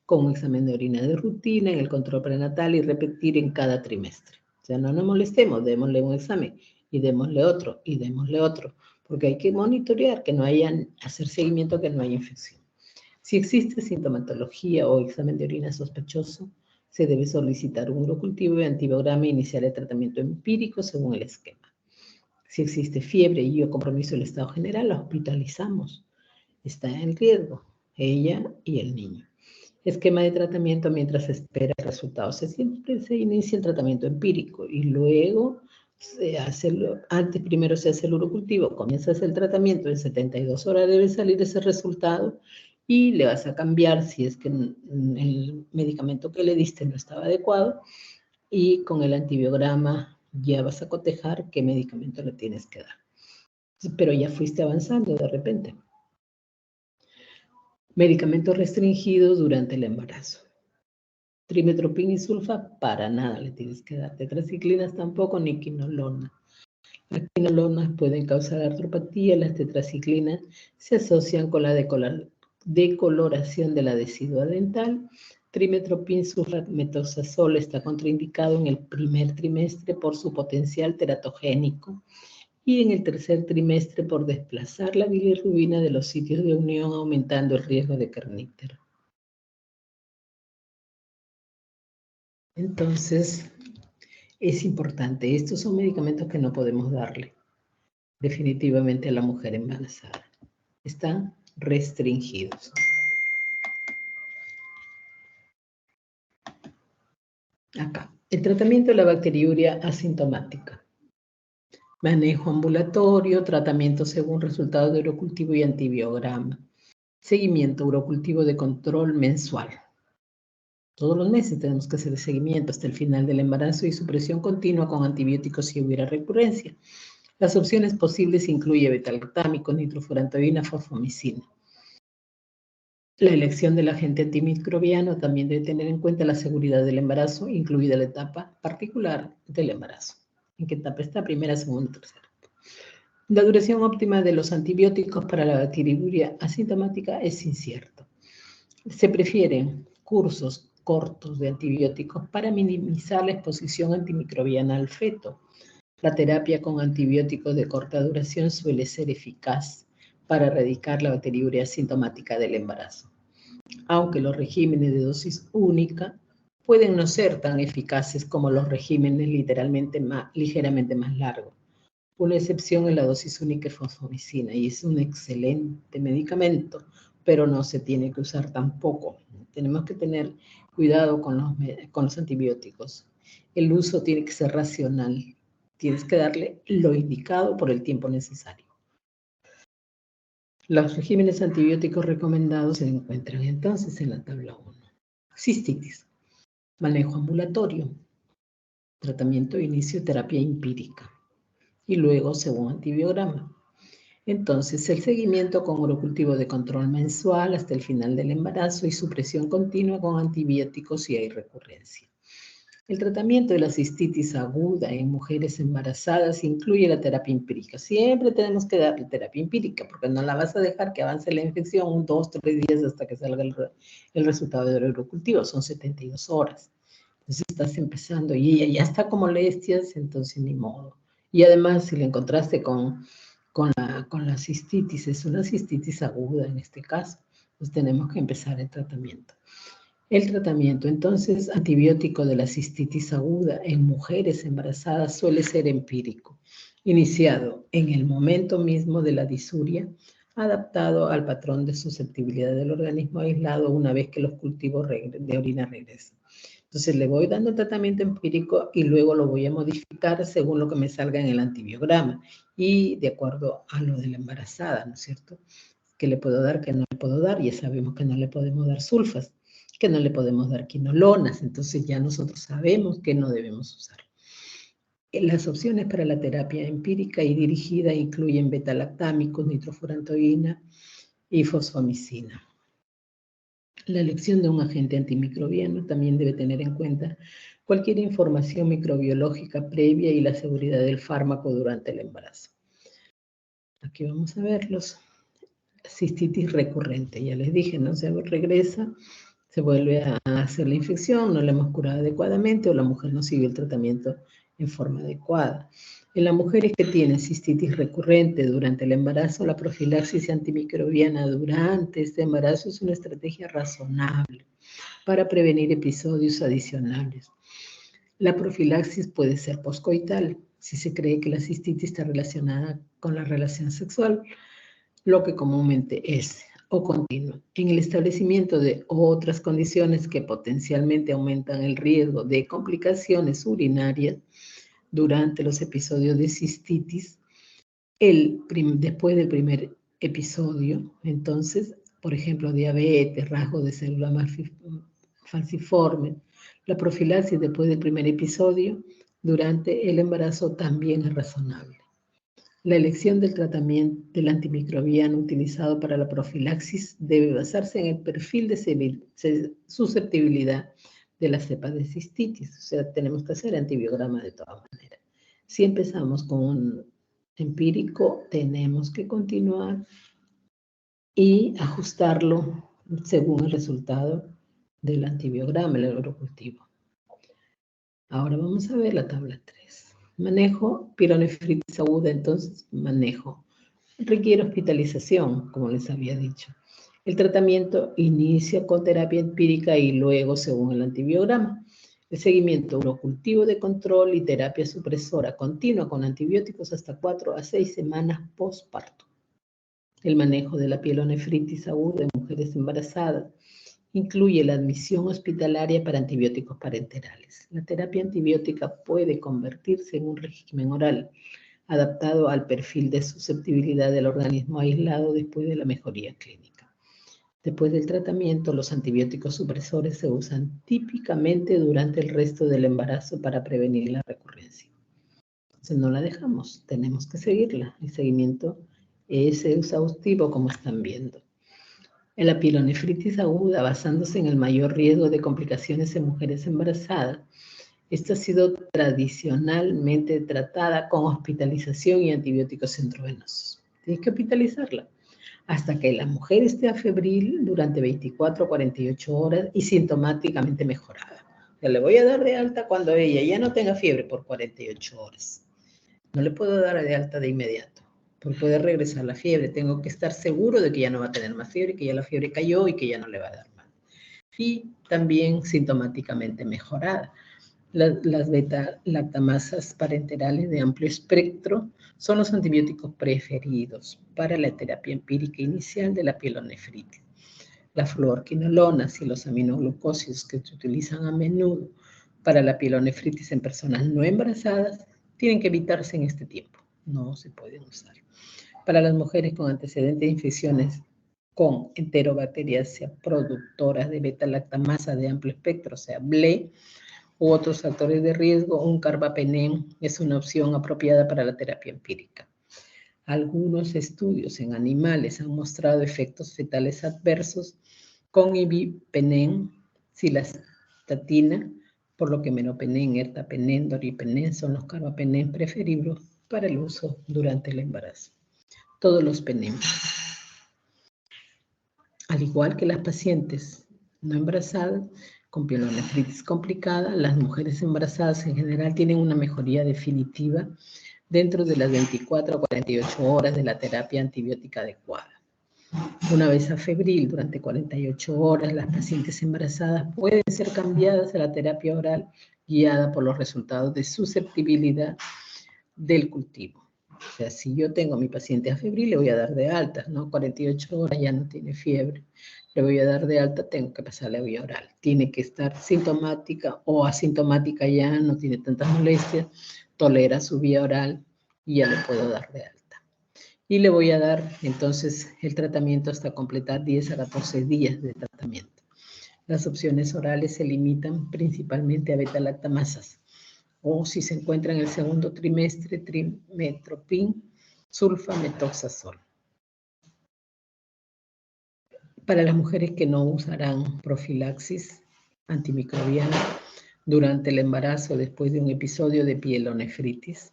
S2: con un examen de orina de rutina, en el control prenatal y repetir en cada trimestre. O sea, no nos molestemos, démosle un examen y démosle otro y démosle otro, porque hay que monitorear que no hayan, hacer seguimiento que no haya infección. Si existe sintomatología o examen de orina sospechoso, se debe solicitar un urocultivo y antibiograma e iniciar el tratamiento empírico según el esquema. Si existe fiebre y o compromiso del estado general, la hospitalizamos. Está en riesgo ella y el niño. Esquema de tratamiento mientras se espera el resultado. Siempre se inicia el tratamiento empírico y luego primero se hace el urocultivo, comienza a hacer el tratamiento, en 72 horas debe salir ese resultado y le vas a cambiar si es que el medicamento que le diste no estaba adecuado y con el antibiograma ya vas a cotejar qué medicamento le tienes que dar. Pero ya fuiste avanzando de repente. Medicamentos restringidos durante el embarazo. Trimetoprim y sulfa, para nada le tienes que dar. Tetraciclinas tampoco, ni quinolona. Las quinolonas pueden causar artropatía, las tetraciclinas se asocian con la decoloración de la decidua dental. Trimetoprim sulfamethoxazol está contraindicado en el primer trimestre por su potencial teratogénico y en el tercer trimestre por desplazar la bilirrubina de los sitios de unión, aumentando el riesgo de kerníctero. Entonces, es importante. Estos son medicamentos que no podemos darle definitivamente a la mujer embarazada. Están restringidos. Acá. El tratamiento de la bacteriuria asintomática. Manejo ambulatorio, tratamiento según resultados de urocultivo y antibiograma. Seguimiento urocultivo de control mensual. Todos los meses tenemos que hacer el seguimiento hasta el final del embarazo y supresión continua con antibióticos si hubiera recurrencia. Las opciones posibles incluyen beta-lactámicos, nitrofurantoína, fosfomicina. La elección del agente antimicrobiano también debe tener en cuenta la seguridad del embarazo, incluida la etapa particular del embarazo. ¿En qué etapa está? Primera, segunda, tercera. La duración óptima de los antibióticos para la bacteriuria asintomática es incierto. Se prefieren cursos cortos de antibióticos para minimizar la exposición antimicrobiana al feto. La terapia con antibióticos de corta duración suele ser eficaz para erradicar la bacteriuria asintomática del embarazo, aunque los regímenes de dosis única pueden no ser tan eficaces como los regímenes ligeramente más largos. Una excepción es la dosis única de fosfomicina y es un excelente medicamento, pero no se tiene que usar tampoco. Tenemos que tener cuidado con los antibióticos. El uso tiene que ser racional. Tienes que darle lo indicado por el tiempo necesario. Los regímenes antibióticos recomendados se encuentran entonces en la tabla 1. Cistitis. Manejo ambulatorio. Tratamiento de inicio, terapia empírica. Y luego según antibiograma. Entonces, el seguimiento con urocultivo de control mensual hasta el final del embarazo y supresión continua con antibióticos si hay recurrencia. El tratamiento de la cistitis aguda en mujeres embarazadas incluye la terapia empírica. Siempre tenemos que darle terapia empírica porque no la vas a dejar que avance la infección 2, 3 días hasta que salga el resultado del urocultivo. Son 72 horas. Entonces estás empezando y ella ya está con molestias, entonces ni modo. Y además, si le encontraste con la cistitis, es una cistitis aguda en este caso, pues tenemos que empezar el tratamiento. El tratamiento, entonces, antibiótico de la cistitis aguda en mujeres embarazadas suele ser empírico, iniciado en el momento mismo de la disuria, adaptado al patrón de susceptibilidad del organismo aislado una vez que los cultivos de orina regresan. Entonces, le voy dando tratamiento empírico y luego lo voy a modificar según lo que me salga en el antibiograma y de acuerdo a lo de la embarazada, ¿no es cierto? ¿Qué le puedo dar, qué no le puedo dar? Ya sabemos que no le podemos dar sulfas, que no le podemos dar quinolonas, entonces ya nosotros sabemos que no debemos usar. Las opciones para la terapia empírica y dirigida incluyen beta-lactámicos, nitrofurantoína y fosfomicina. La elección de un agente antimicrobiano también debe tener en cuenta cualquier información microbiológica previa y la seguridad del fármaco durante el embarazo. Aquí vamos a verlos. Cistitis recurrente, ya les dije, no se regresa, se vuelve a hacer la infección, no la hemos curado adecuadamente o la mujer no sigue el tratamiento en forma adecuada. En las mujeres que tienen cistitis recurrente durante el embarazo, la profilaxis antimicrobiana durante este embarazo es una estrategia razonable para prevenir episodios adicionales. La profilaxis puede ser poscoital, si se cree que la cistitis está relacionada con la relación sexual, lo que comúnmente es, o continuo, en el establecimiento de otras condiciones que potencialmente aumentan el riesgo de complicaciones urinarias durante los episodios de cistitis, después del primer episodio, entonces, por ejemplo, diabetes, rasgo de célula falciforme, la profilaxis después del primer episodio durante el embarazo también es razonable. La elección del tratamiento del antimicrobiano utilizado para la profilaxis debe basarse en el perfil de susceptibilidad de la cepa de cistitis. O sea, tenemos que hacer antibiograma de todas maneras. Si empezamos con un empírico, tenemos que continuar y ajustarlo según el resultado del antibiograma, el urocultivo. Ahora vamos a ver la tabla 3. Manejo pielonefritis aguda, entonces manejo. Requiere hospitalización, como les había dicho. El tratamiento inicia con terapia empírica y luego según el antibiograma. El seguimiento urocultivo de control y terapia supresora continua con antibióticos hasta 4 a 6 semanas postparto. El manejo de la pielonefritis aguda en mujeres embarazadas incluye la admisión hospitalaria para antibióticos parenterales. La terapia antibiótica puede convertirse en un régimen oral adaptado al perfil de susceptibilidad del organismo aislado después de la mejoría clínica. Después del tratamiento, los antibióticos supresores se usan típicamente durante el resto del embarazo para prevenir la recurrencia. Entonces no la dejamos, tenemos que seguirla. El seguimiento es exhaustivo, como están viendo. En la pielonefritis aguda, basándose en el mayor riesgo de complicaciones en mujeres embarazadas, esta ha sido tradicionalmente tratada con hospitalización y antibióticos intravenosos. Tienes que hospitalizarla hasta que la mujer esté afebril durante 24 a 48 horas y sintomáticamente mejorada. O sea, le voy a dar de alta cuando ella ya no tenga fiebre por 48 horas. No le puedo dar de alta de inmediato, porque puede regresar la fiebre. Tengo que estar seguro de que ya no va a tener más fiebre, que ya la fiebre cayó y que ya no le va a dar más. Y también sintomáticamente mejorada. Las beta-lactamasas parenterales de amplio espectro son los antibióticos preferidos para la terapia empírica inicial de la pielonefritis. Las fluorquinolonas y los aminoglucósidos que se utilizan a menudo para la pielonefritis en personas no embarazadas tienen que evitarse en este tiempo. No se pueden usar. Para las mujeres con antecedentes de infecciones con enterobacteriaceae productoras de beta-lactamasa de amplio espectro, o sea, BLE, u otros factores de riesgo, un carbapenem es una opción apropiada para la terapia empírica. Algunos estudios en animales han mostrado efectos fetales adversos con ibipenem, cilastatina, por lo que meropenem, ertapenem, doripenem son los carbapenem preferibles para el uso durante el embarazo. Todos los penem. Al igual que las pacientes no embarazadas con pielonefritis complicada, las mujeres embarazadas en general tienen una mejoría definitiva dentro de las 24 a 48 horas de la terapia antibiótica adecuada. Una vez afebril, durante 48 horas, las pacientes embarazadas pueden ser cambiadas a la terapia oral guiada por los resultados de susceptibilidad del cultivo. O sea, si yo tengo a mi paciente afebril, le voy a dar de alta, ¿no? 48 horas ya no tiene fiebre, le voy a dar de alta, tengo que pasarle a vía oral. Tiene que estar sintomática o asintomática ya, no tiene tantas molestias, tolera su vía oral y ya le puedo dar de alta. Y le voy a dar, entonces, el tratamiento hasta completar 10 a 14 días de tratamiento. Las opciones orales se limitan principalmente a beta-lactamasas, o si se encuentra en el segundo trimestre, trimestoprim, sulfametoxazol. Para las mujeres que no usarán profilaxis antimicrobiana durante el embarazo después de un episodio de pielonefritis,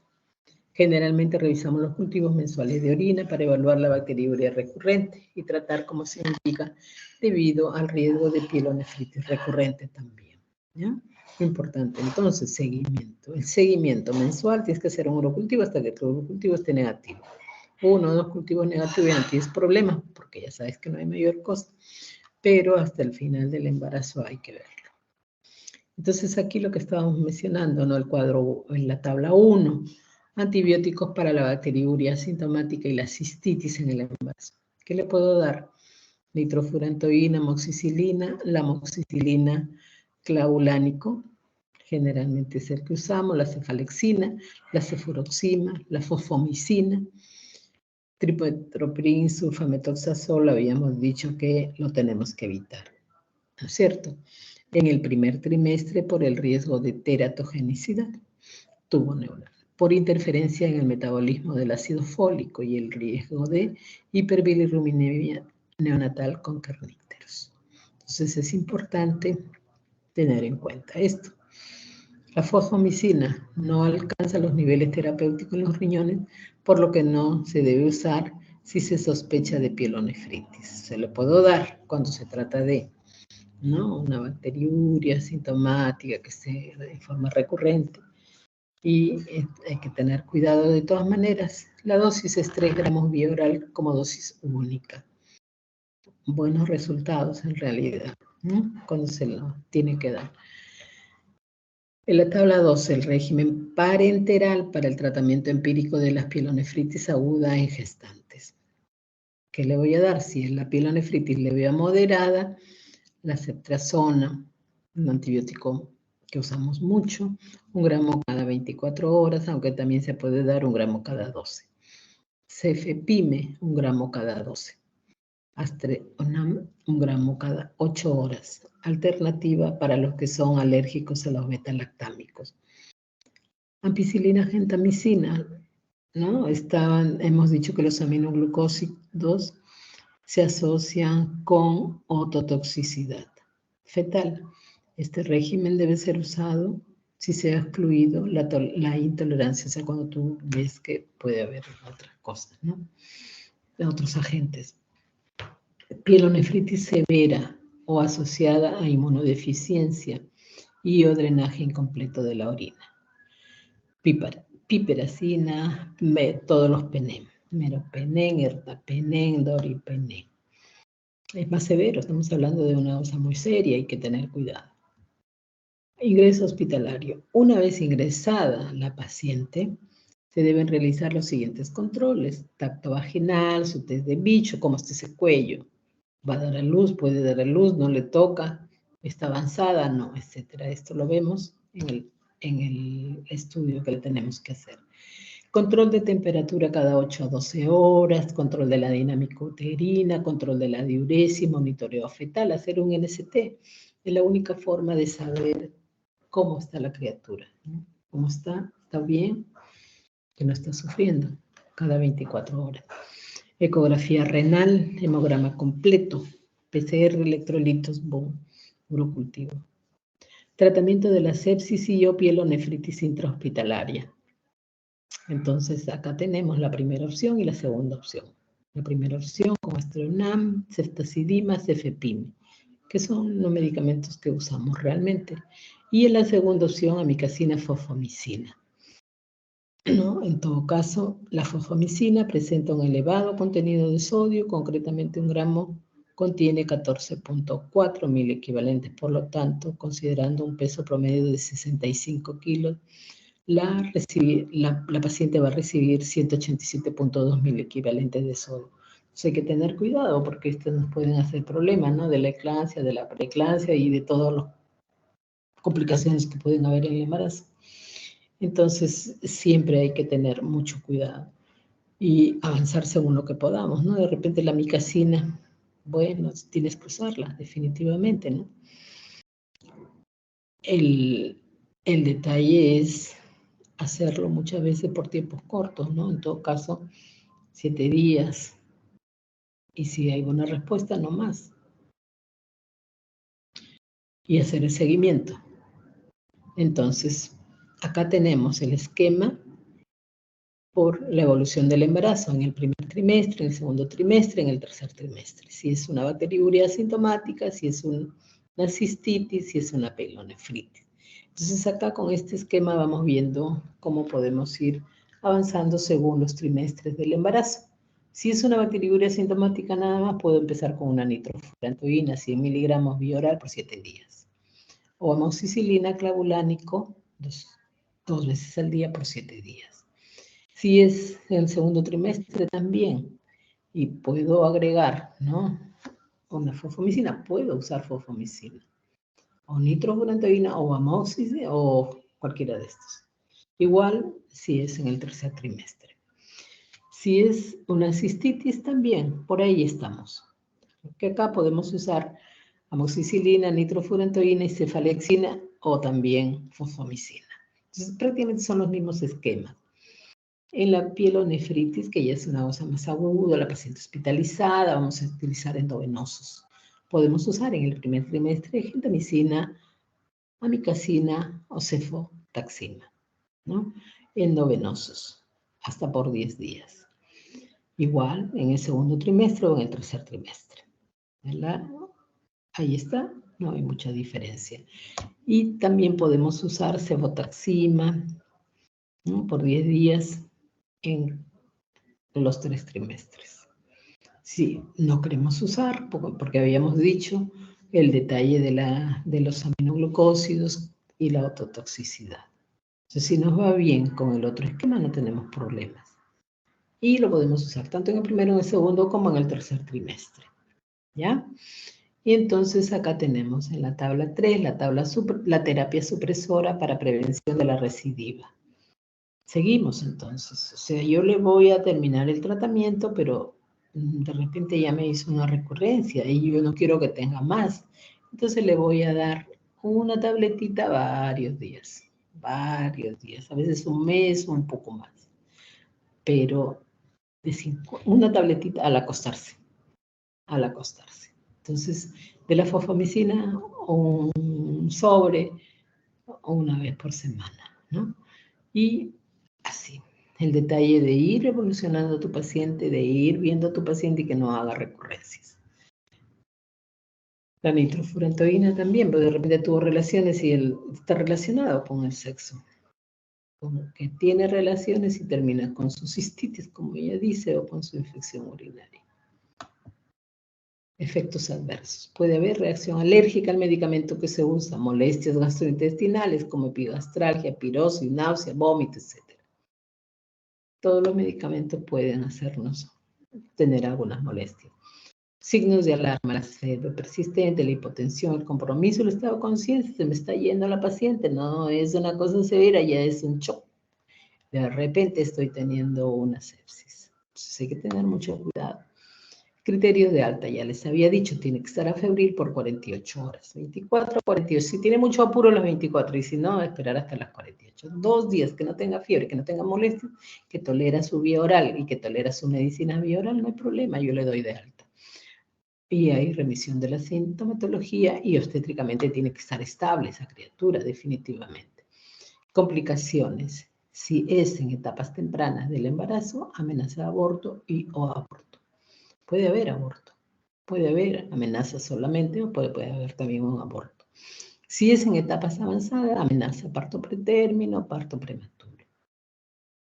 S2: generalmente revisamos los cultivos mensuales de orina para evaluar la bacteriuria recurrente y tratar cómo se indica debido al riesgo de pielonefritis recurrente también, ¿ya? Importante, entonces, seguimiento. El seguimiento mensual tienes que hacer un urocultivo hasta que tu urocultivo esté negativo. 1 o 2 cultivos negativos ya no tienes problema, porque ya sabes que no hay mayor costo, pero hasta el final del embarazo hay que verlo. Entonces, aquí lo que estábamos mencionando, ¿no? El cuadro en la tabla 1, antibióticos para la bacteriuria asintomática y la cistitis en el embarazo. ¿Qué le puedo dar? Nitrofurantoína, amoxicilina, la amoxicilina clavulánico, generalmente es el que usamos, la cefalexina, la cefuroxima, la fosfomicina, tripetoprim, sulfametoxazol, habíamos dicho que lo tenemos que evitar, ¿no es cierto? En el primer trimestre por el riesgo de teratogenicidad, tubo neural, por interferencia en el metabolismo del ácido fólico y el riesgo de hiperbilirrubinemia neonatal con carníteros. Entonces es importante tener en cuenta esto. La fosfomicina no alcanza los niveles terapéuticos en los riñones, por lo que no se debe usar si se sospecha de pielonefritis. Se le puedo dar cuando se trata de, ¿no?, una bacteriuria asintomática que se de forma recurrente. Y hay que tener cuidado de todas maneras. La dosis es 3 gramos vía oral como dosis única. Buenos resultados en realidad, ¿no?, cuando se lo tiene que dar. En la tabla 12, el régimen parenteral para el tratamiento empírico de las pielonefritis aguda en gestantes. ¿Qué le voy a dar? Si es la pielonefritis leve a moderada, la ceftriaxona, un antibiótico que usamos mucho, 1 gramo cada 24 horas, aunque también se puede dar 1 gramo cada 12. Cefepime, 1 gramo cada 12. Astreonam, 1 gramo cada 8 horas. Alternativa para los que son alérgicos a los beta-lactámicos. Ampicilina, gentamicina, ¿no? Hemos dicho que los aminoglucósidos se asocian con ototoxicidad fetal. Este régimen debe ser usado si se ha excluido la intolerancia, o sea, cuando tú ves que puede haber otras cosas, ¿no?, de otros agentes. Pielonefritis severa o asociada a inmunodeficiencia y o drenaje incompleto de la orina. Piperacina, todos los penem, meropenem, ertapenem, doripenem. Es más severo, estamos hablando de una cosa muy seria, hay que tener cuidado. Ingreso hospitalario. Una vez ingresada la paciente, se deben realizar los siguientes controles: tacto vaginal, su test de bicho, cómo está ese cuello, va a dar a luz, puede dar a luz, no le toca, está avanzada, no, etcétera. Esto lo vemos en el estudio que le tenemos que hacer. Control de temperatura cada 8 a 12 horas, control de la dinámica uterina, control de la diuresis, monitoreo fetal, hacer un NST. Es la única forma de saber cómo está la criatura, ¿no? ¿Cómo está? ¿Está bien? Que no está sufriendo cada 24 horas. Ecografía renal, hemograma completo, PCR, electrolitos, urocultivo. Tratamiento de la sepsis y o pielonefritis intrahospitalaria. Entonces, acá tenemos la primera opción y la segunda opción. La primera opción con Astronam, Ceftazidima, Cefepime, que son los medicamentos que usamos realmente. Y en la segunda opción, amicacina, fosfomicina. ¿No? En todo caso, la fosfomicina presenta un elevado contenido de sodio, concretamente 1 gramo contiene 14.4 mil equivalentes, por lo tanto, considerando un peso promedio de 65 kilos, la paciente va a recibir 187.2 mil equivalentes de sodio. Entonces hay que tener cuidado porque estos nos pueden hacer problemas, ¿no? De la eclampsia, de la preeclampsia y de todas las complicaciones que pueden haber en el embarazo. Entonces siempre hay que tener mucho cuidado y avanzar según lo que podamos, ¿no? De repente la amicacina, bueno, tienes que usarla, definitivamente, ¿no? El detalle es hacerlo muchas veces por tiempos cortos, ¿no? En todo caso, 7 días. Y si hay buena respuesta, no más. Y hacer el seguimiento. Entonces, acá tenemos el esquema por la evolución del embarazo en el primer trimestre, en el segundo trimestre, en el tercer trimestre. Si es una bacteriuria asintomática, si es una cistitis, si es una pielonefritis. Entonces acá con este esquema vamos viendo cómo podemos ir avanzando según los trimestres del embarazo. Si es una bacteriuria asintomática nada más, puedo empezar con una nitrofurantoína, 100 miligramos vía oral por 7 días. O amoxicilina clavulánico, 2 veces al día por 7 días. Si es el segundo trimestre también, y puedo agregar, ¿no? Una fosfomicina, puedo usar fosfomicina, o nitrofurantoína, o amoxicilina, o cualquiera de estos. Igual si es en el tercer trimestre. Si es una cistitis también, por ahí estamos. Que acá podemos usar amoxicilina, nitrofurantoína y cefalexina, o también fosfomicina. Entonces prácticamente son los mismos esquemas. En la pielonefritis, que ya es una cosa más aguda, la paciente hospitalizada, vamos a utilizar endovenosos. Podemos usar en el primer trimestre gentamicina, amicacina o cefotaxima, ¿no? Endovenosos, hasta por 10 días. Igual en el segundo trimestre o en el tercer trimestre. ¿Verdad? Ahí está, no hay mucha diferencia. Y también podemos usar cefotaxima, ¿no? Por 10 días en los 3 trimestres. Sí, no queremos usar, porque habíamos dicho el detalle de los aminoglucósidos y la ototoxicidad. Entonces, si nos va bien con el otro esquema, no tenemos problemas. Y lo podemos usar tanto en el primero, en el segundo, como en el tercer trimestre. ¿Ya? Y entonces acá tenemos en la tabla 3, la terapia supresora para prevención de la recidiva. Seguimos entonces, o sea, yo le voy a terminar el tratamiento, pero de repente ya me hizo una recurrencia y yo no quiero que tenga más. Entonces le voy a dar una tabletita varios días, a veces un mes o un poco más. Pero una tabletita al acostarse. Entonces, de la fosfomicina, un sobre una vez por semana, ¿no? Y así, el detalle de ir evolucionando a tu paciente, de ir viendo a tu paciente y que no haga recurrencias. La nitrofurantoína también, pero de repente tuvo relaciones y él está relacionado con el sexo. Como que tiene relaciones y termina con su cistitis, como ella dice, o con su infección urinaria. Efectos adversos. Puede haber reacción alérgica al medicamento que se usa, molestias gastrointestinales como epigastralgia, pirosis, náusea, vómito, etc. Todos los medicamentos pueden hacernos tener algunas molestias. Signos de alarma, la sed persistente, la hipotensión, el compromiso, el estado de conciencia, se me está yendo la paciente, no es una cosa severa, ya es un shock. De repente estoy teniendo una sepsis. Entonces hay que tener mucho cuidado. Criterios de alta, ya les había dicho, tiene que estar afebril por 48 horas. 24, 48. Si tiene mucho apuro, las 24. Y si no, esperar hasta las 48. 2 días que no tenga fiebre, que no tenga molestias, que tolera su vía oral y que tolera su medicina vía oral, no hay problema, yo le doy de alta. y hay remisión de la sintomatología y obstétricamente tiene que estar estable esa criatura, definitivamente. Complicaciones. Si es en etapas tempranas del embarazo, amenaza de aborto y o aborto. Puede haber aborto, puede haber amenaza solamente o puede haber también un aborto. Si es en etapas avanzadas, amenaza parto pretérmino, parto prematuro.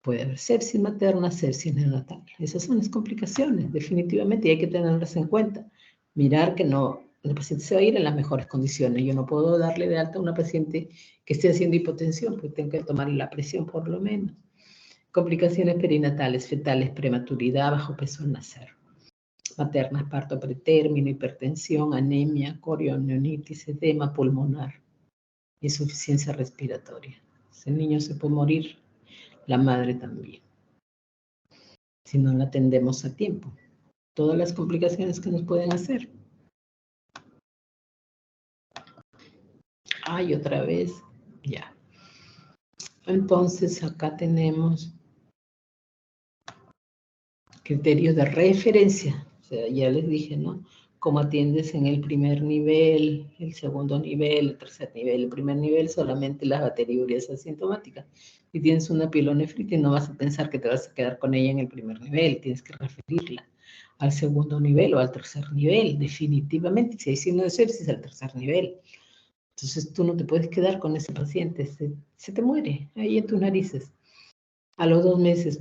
S2: Puede haber sepsis materna, sepsis neonatal. Esas son las complicaciones, definitivamente, y hay que tenerlas en cuenta. Mirar que no, el paciente se va a ir en las mejores condiciones. Yo no puedo darle de alta a una paciente que esté haciendo hipotensión, porque tengo que tomarle la presión por lo menos. Complicaciones perinatales, fetales, prematuridad, bajo peso al nacer. Maternas, parto pretérmino, hipertensión, anemia, corioneonitis, edema pulmonar, insuficiencia respiratoria. El niño se puede morir, la madre también, si no la atendemos a tiempo. Todas las complicaciones que nos pueden hacer. Ay, otra vez, ya. Entonces, acá tenemos criterios de referencia. O sea, ya les dije, ¿no? Cómo atiendes en el primer nivel, el segundo nivel, el tercer nivel. El primer nivel solamente las bacteriurias asintomáticas. Si tienes una pielonefritis, no vas a pensar que te vas a quedar con ella en el primer nivel. Tienes que referirla al segundo nivel o al tercer nivel, definitivamente. Si hay signo de sepsis, al tercer nivel. Entonces tú no te puedes quedar con ese paciente, se te muere ahí en tus narices. A los 2 meses,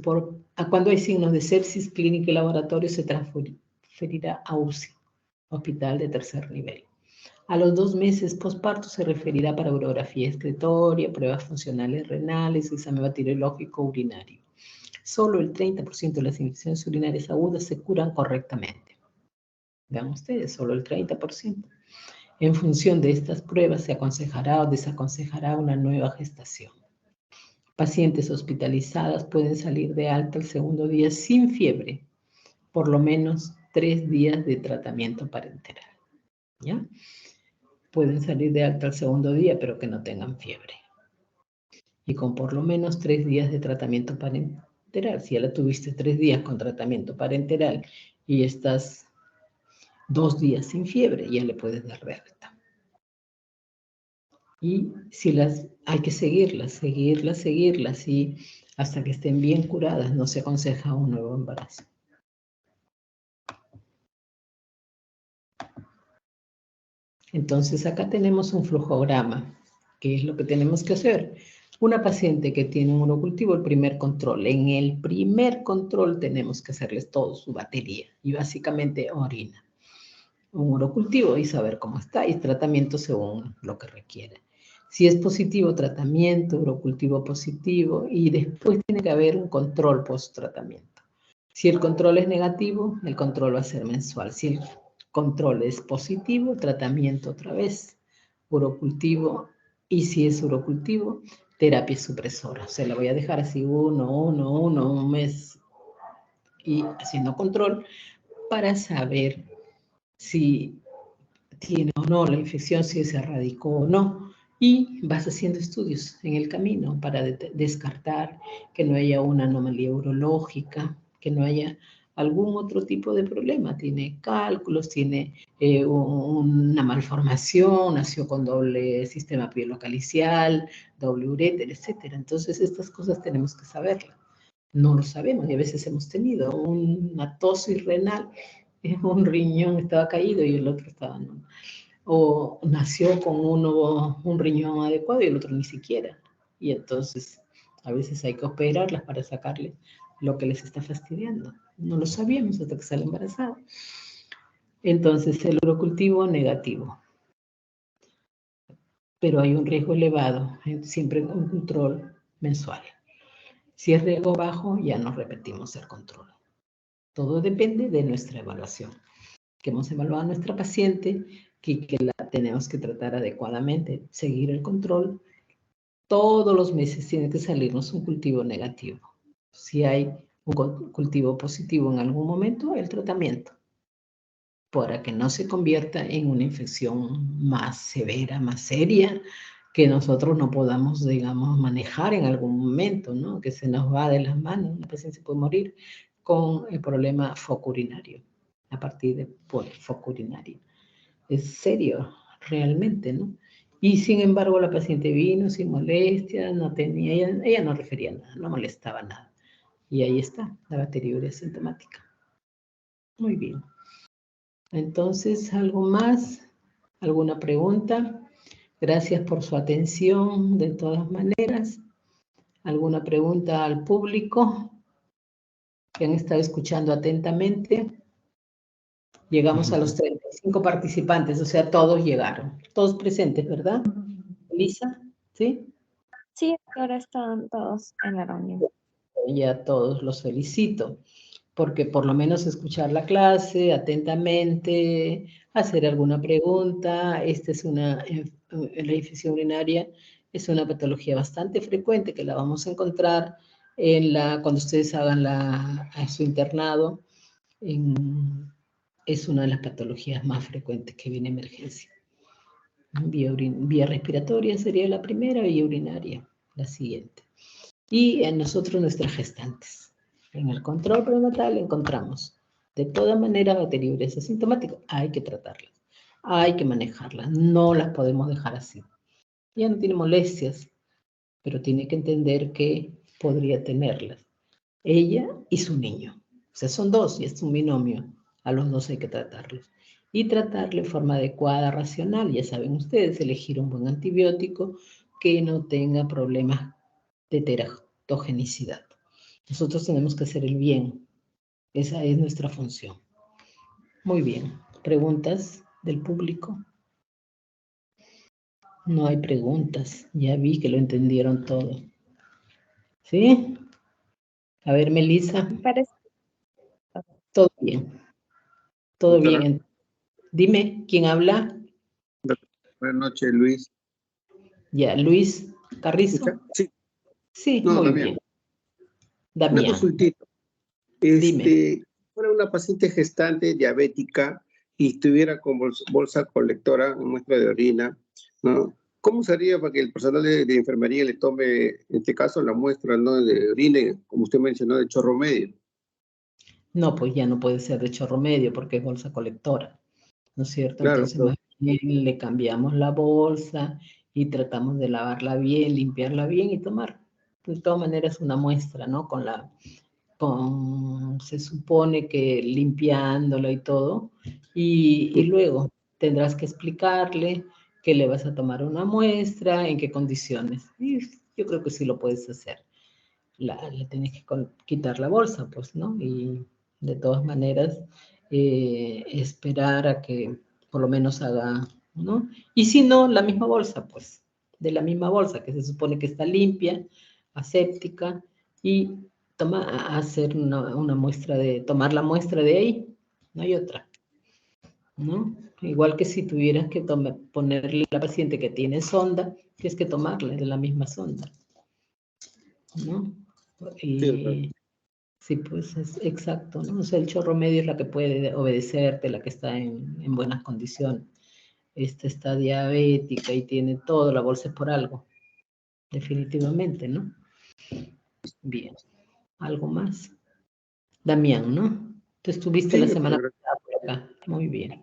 S2: cuando hay signos de sepsis clínica y laboratorio, se transferirá a UCI, hospital de tercer nivel. A los 2 meses posparto se referirá para urografía excretoria, pruebas funcionales renales, examen bacteriológico urinario. Solo el 30% de las infecciones urinarias agudas se curan correctamente. Vean ustedes, solo el 30%. En función de estas pruebas se aconsejará o desaconsejará una nueva gestación. Pacientes hospitalizadas pueden salir de alta el segundo día sin fiebre, por lo menos 3 días de tratamiento parenteral. ¿Ya? Pueden salir de alta el segundo día, pero que no tengan fiebre. Y con por lo menos 3 días de tratamiento parenteral. Si ya la tuviste 3 días con tratamiento parenteral y estás 2 días sin fiebre, ya le puedes dar de alta. Y si hay que seguirlas, y hasta que estén bien curadas, no se aconseja un nuevo embarazo. Entonces acá tenemos un flujograma. ¿Qué es lo que tenemos que hacer? Una paciente que tiene un urocultivo, el primer control. En el primer control tenemos que hacerles todo su batería y básicamente orina. Un urocultivo y saber cómo está y tratamiento según lo que requiere. Si es positivo, tratamiento, urocultivo positivo y después tiene que haber un control post-tratamiento. Si el control es negativo, el control va a ser mensual. Si el control es positivo, tratamiento otra vez, urocultivo, y si es urocultivo, terapia supresora. O sea, la voy a dejar así un mes y haciendo control para saber si tiene o no la infección, si se erradicó o no. Y vas haciendo estudios en el camino para descartar que no haya una anomalía urológica, que no haya algún otro tipo de problema. Tiene cálculos, tiene una malformación, nació con doble sistema pielocalicial, doble uréter, etc. Entonces, estas cosas tenemos que saberlas. No lo sabemos y a veces hemos tenido una tosis renal, un riñón estaba caído y el otro estaba no. O nació con un riñón adecuado y el otro ni siquiera. Y entonces a veces hay que operarlas para sacarle lo que les está fastidiando. No lo sabíamos hasta que sale embarazada. Entonces el urocultivo negativo. Pero hay un riesgo elevado, siempre un control mensual. Si es riesgo bajo, ya no repetimos el control. Todo depende de nuestra evaluación. Que hemos evaluado a nuestra paciente, que la tenemos que tratar adecuadamente, seguir el control. Todos los meses tiene que salirnos un cultivo negativo. Si hay un cultivo positivo en algún momento, el tratamiento, para que no se convierta en una infección más severa, más seria, que nosotros no podamos, digamos, manejar en algún momento, ¿no? Que se nos va de las manos, una paciente puede morir con el problema foco urinario. a partir de foco urinario. Es serio, realmente, ¿no? Y sin embargo, la paciente vino sin molestia, no tenía, ella no refería nada, no molestaba nada. Y ahí está, la bacteriuria sintomática. Muy bien. Entonces, ¿algo más? ¿Alguna pregunta? Gracias por su atención, de todas maneras. ¿Alguna pregunta al público que han estado escuchando atentamente? Llegamos a los 35 participantes, o sea, todos llegaron. Todos presentes, ¿verdad? Lisa, ¿sí?
S1: Sí, ahora están todos en la reunión.
S2: Ya todos los felicito, porque por lo menos escuchar la clase atentamente, hacer alguna pregunta. Esta es la infección urinaria es una patología bastante frecuente que la vamos a encontrar cuando ustedes hagan su internado. Es una de las patologías más frecuentes que viene en emergencia. Vía respiratoria sería la primera, vía urinaria la siguiente. Y en nosotros nuestras gestantes. En el control prenatal encontramos de todas maneras bacteriurias asintomáticas. Hay que tratarlas, hay que manejarlas, no las podemos dejar así. Ya no tiene molestias, pero tiene que entender que podría tenerlas. Ella y su niño. O sea, son dos y es un binomio. A los dos hay que tratarlos. Y tratarle de forma adecuada, racional. Ya saben ustedes, elegir un buen antibiótico que no tenga problemas de teratogenicidad. Nosotros tenemos que hacer el bien. Esa es nuestra función. Muy bien. ¿Preguntas del público? No hay preguntas. Ya vi que lo entendieron todo. ¿Sí? A ver, Melissa.
S1: Parece.
S2: Todo bien. Todo
S3: Doctora.
S2: bien. Dime, ¿quién habla?
S3: Buenas noches, Luis.
S2: Ya, Luis Carrizo.
S3: Sí.
S2: Sí,
S3: No,
S2: muy
S3: Damián.
S2: bien.
S3: Una
S2: Damián,
S3: consultita.
S2: dime.
S3: Fuera una paciente gestante diabética y estuviera con bolsa colectora, muestra de orina, ¿no? ¿Cómo sería para que el personal de enfermería le tome, en este caso, la muestra, ¿no?, de orina, como usted mencionó, de chorro medio?
S2: No, pues ya no puede ser de chorro medio porque es bolsa colectora, ¿no es cierto?
S3: Claro,
S2: Entonces, más bien le cambiamos la bolsa y tratamos de lavarla bien, limpiarla bien y tomar. De todas maneras, una muestra, ¿no? Se supone que limpiándola y todo, y luego tendrás que explicarle que le vas a tomar una muestra, en qué condiciones. Y yo creo que sí lo puedes hacer. Le tienes que quitar la bolsa, pues, ¿no? Y de todas maneras, esperar a que por lo menos haga, ¿no? Y si no, la misma bolsa, pues, de la misma bolsa, que se supone que está limpia, aséptica, y tomar la muestra de ahí, no hay otra, ¿no? Igual que si tuvieras que ponerle a la paciente que tiene sonda, tienes que tomarle de la misma sonda, ¿no?
S3: sí.
S2: Sí, pues es exacto, ¿no? O sea, el chorro medio es la que puede obedecerte, la que está en buenas condiciones. Esta está diabética y tiene todo, la bolsa es por algo, definitivamente, ¿no? Bien, ¿algo más? Damián, ¿no? Tú estuviste la
S3: Sí,
S2: semana
S3: doctora.
S2: pasada por acá. Muy bien,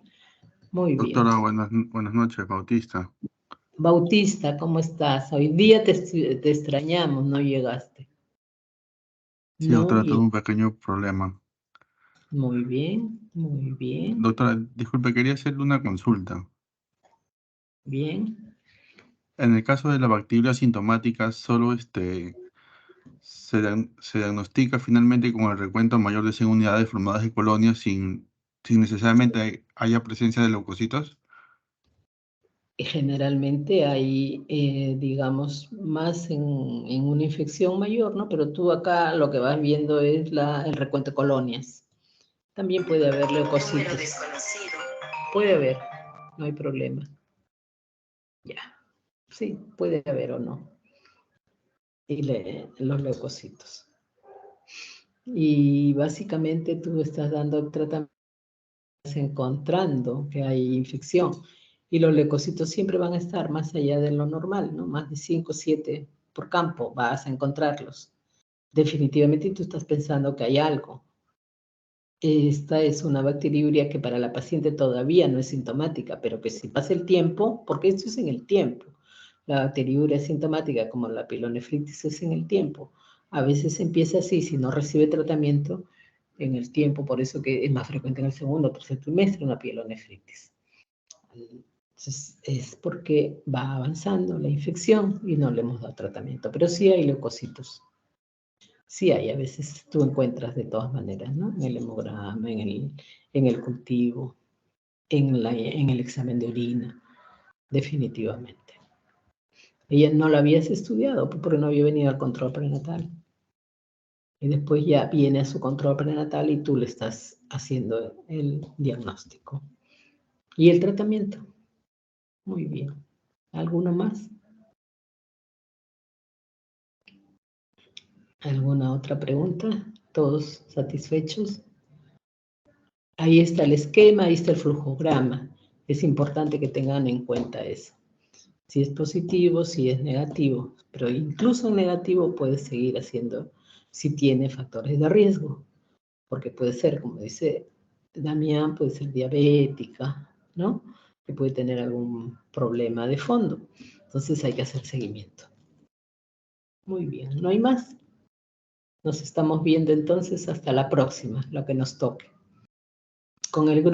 S2: muy bien.
S4: Doctora, buenas noches, Bautista.
S2: Bautista, ¿cómo estás? Hoy día te extrañamos, no llegaste.
S4: Sí,
S2: No
S4: doctora, tuve
S2: llegaste.
S4: un pequeño problema.
S2: Muy bien, muy bien,
S4: Doctora, disculpe, quería hacerle una consulta.
S2: bien.
S4: En el caso de la bacteria asintomática, solo se diagnostica finalmente con el recuento mayor de 100 unidades formadas de colonias sin necesariamente haya presencia de leucocitos.
S2: Generalmente hay, digamos, más en una infección mayor, ¿no? Pero tú acá lo que vas viendo es el recuento de colonias. También puede haber leucocitos. Puede haber, no hay problema. Ya, sí, puede haber o no. Y los leucocitos. Y básicamente tú estás dando tratamiento, encontrando que hay infección. Y los leucocitos siempre van a estar más allá de lo normal, ¿no? Más de 5 o 7 por campo vas a encontrarlos. Definitivamente tú estás pensando que hay algo. Esta es una bacteriuria que para la paciente todavía no es sintomática, pero que si pasa el tiempo, porque esto es en el tiempo, la bacteriuria sintomática como la pielonefritis es en el tiempo. A veces empieza así, si no recibe tratamiento en el tiempo, por eso que es más frecuente en el segundo o tercer trimestre una pielonefritis. Entonces, es porque va avanzando la infección y no le hemos dado tratamiento, pero sí hay leucocitos. Sí hay, a veces tú encuentras de todas maneras, ¿no? En el hemograma, en el cultivo, en el examen de orina, definitivamente. Ella no la habías estudiado porque no había venido al control prenatal. Y después ya viene a su control prenatal y tú le estás haciendo el diagnóstico. Y el tratamiento. Muy bien. ¿Alguno más? ¿Alguna otra pregunta? ¿Todos satisfechos? Ahí está el esquema, ahí está el flujograma. Es importante que tengan en cuenta eso. Si es positivo, si es negativo. Pero incluso en negativo puedes seguir haciendo si tiene factores de riesgo. Porque puede ser, como dice Damián, puede ser diabética, ¿no? Que puede tener algún problema de fondo. Entonces hay que hacer seguimiento. Muy bien, ¿no hay más? Nos estamos viendo entonces hasta la próxima, lo que nos toque. Con el grupo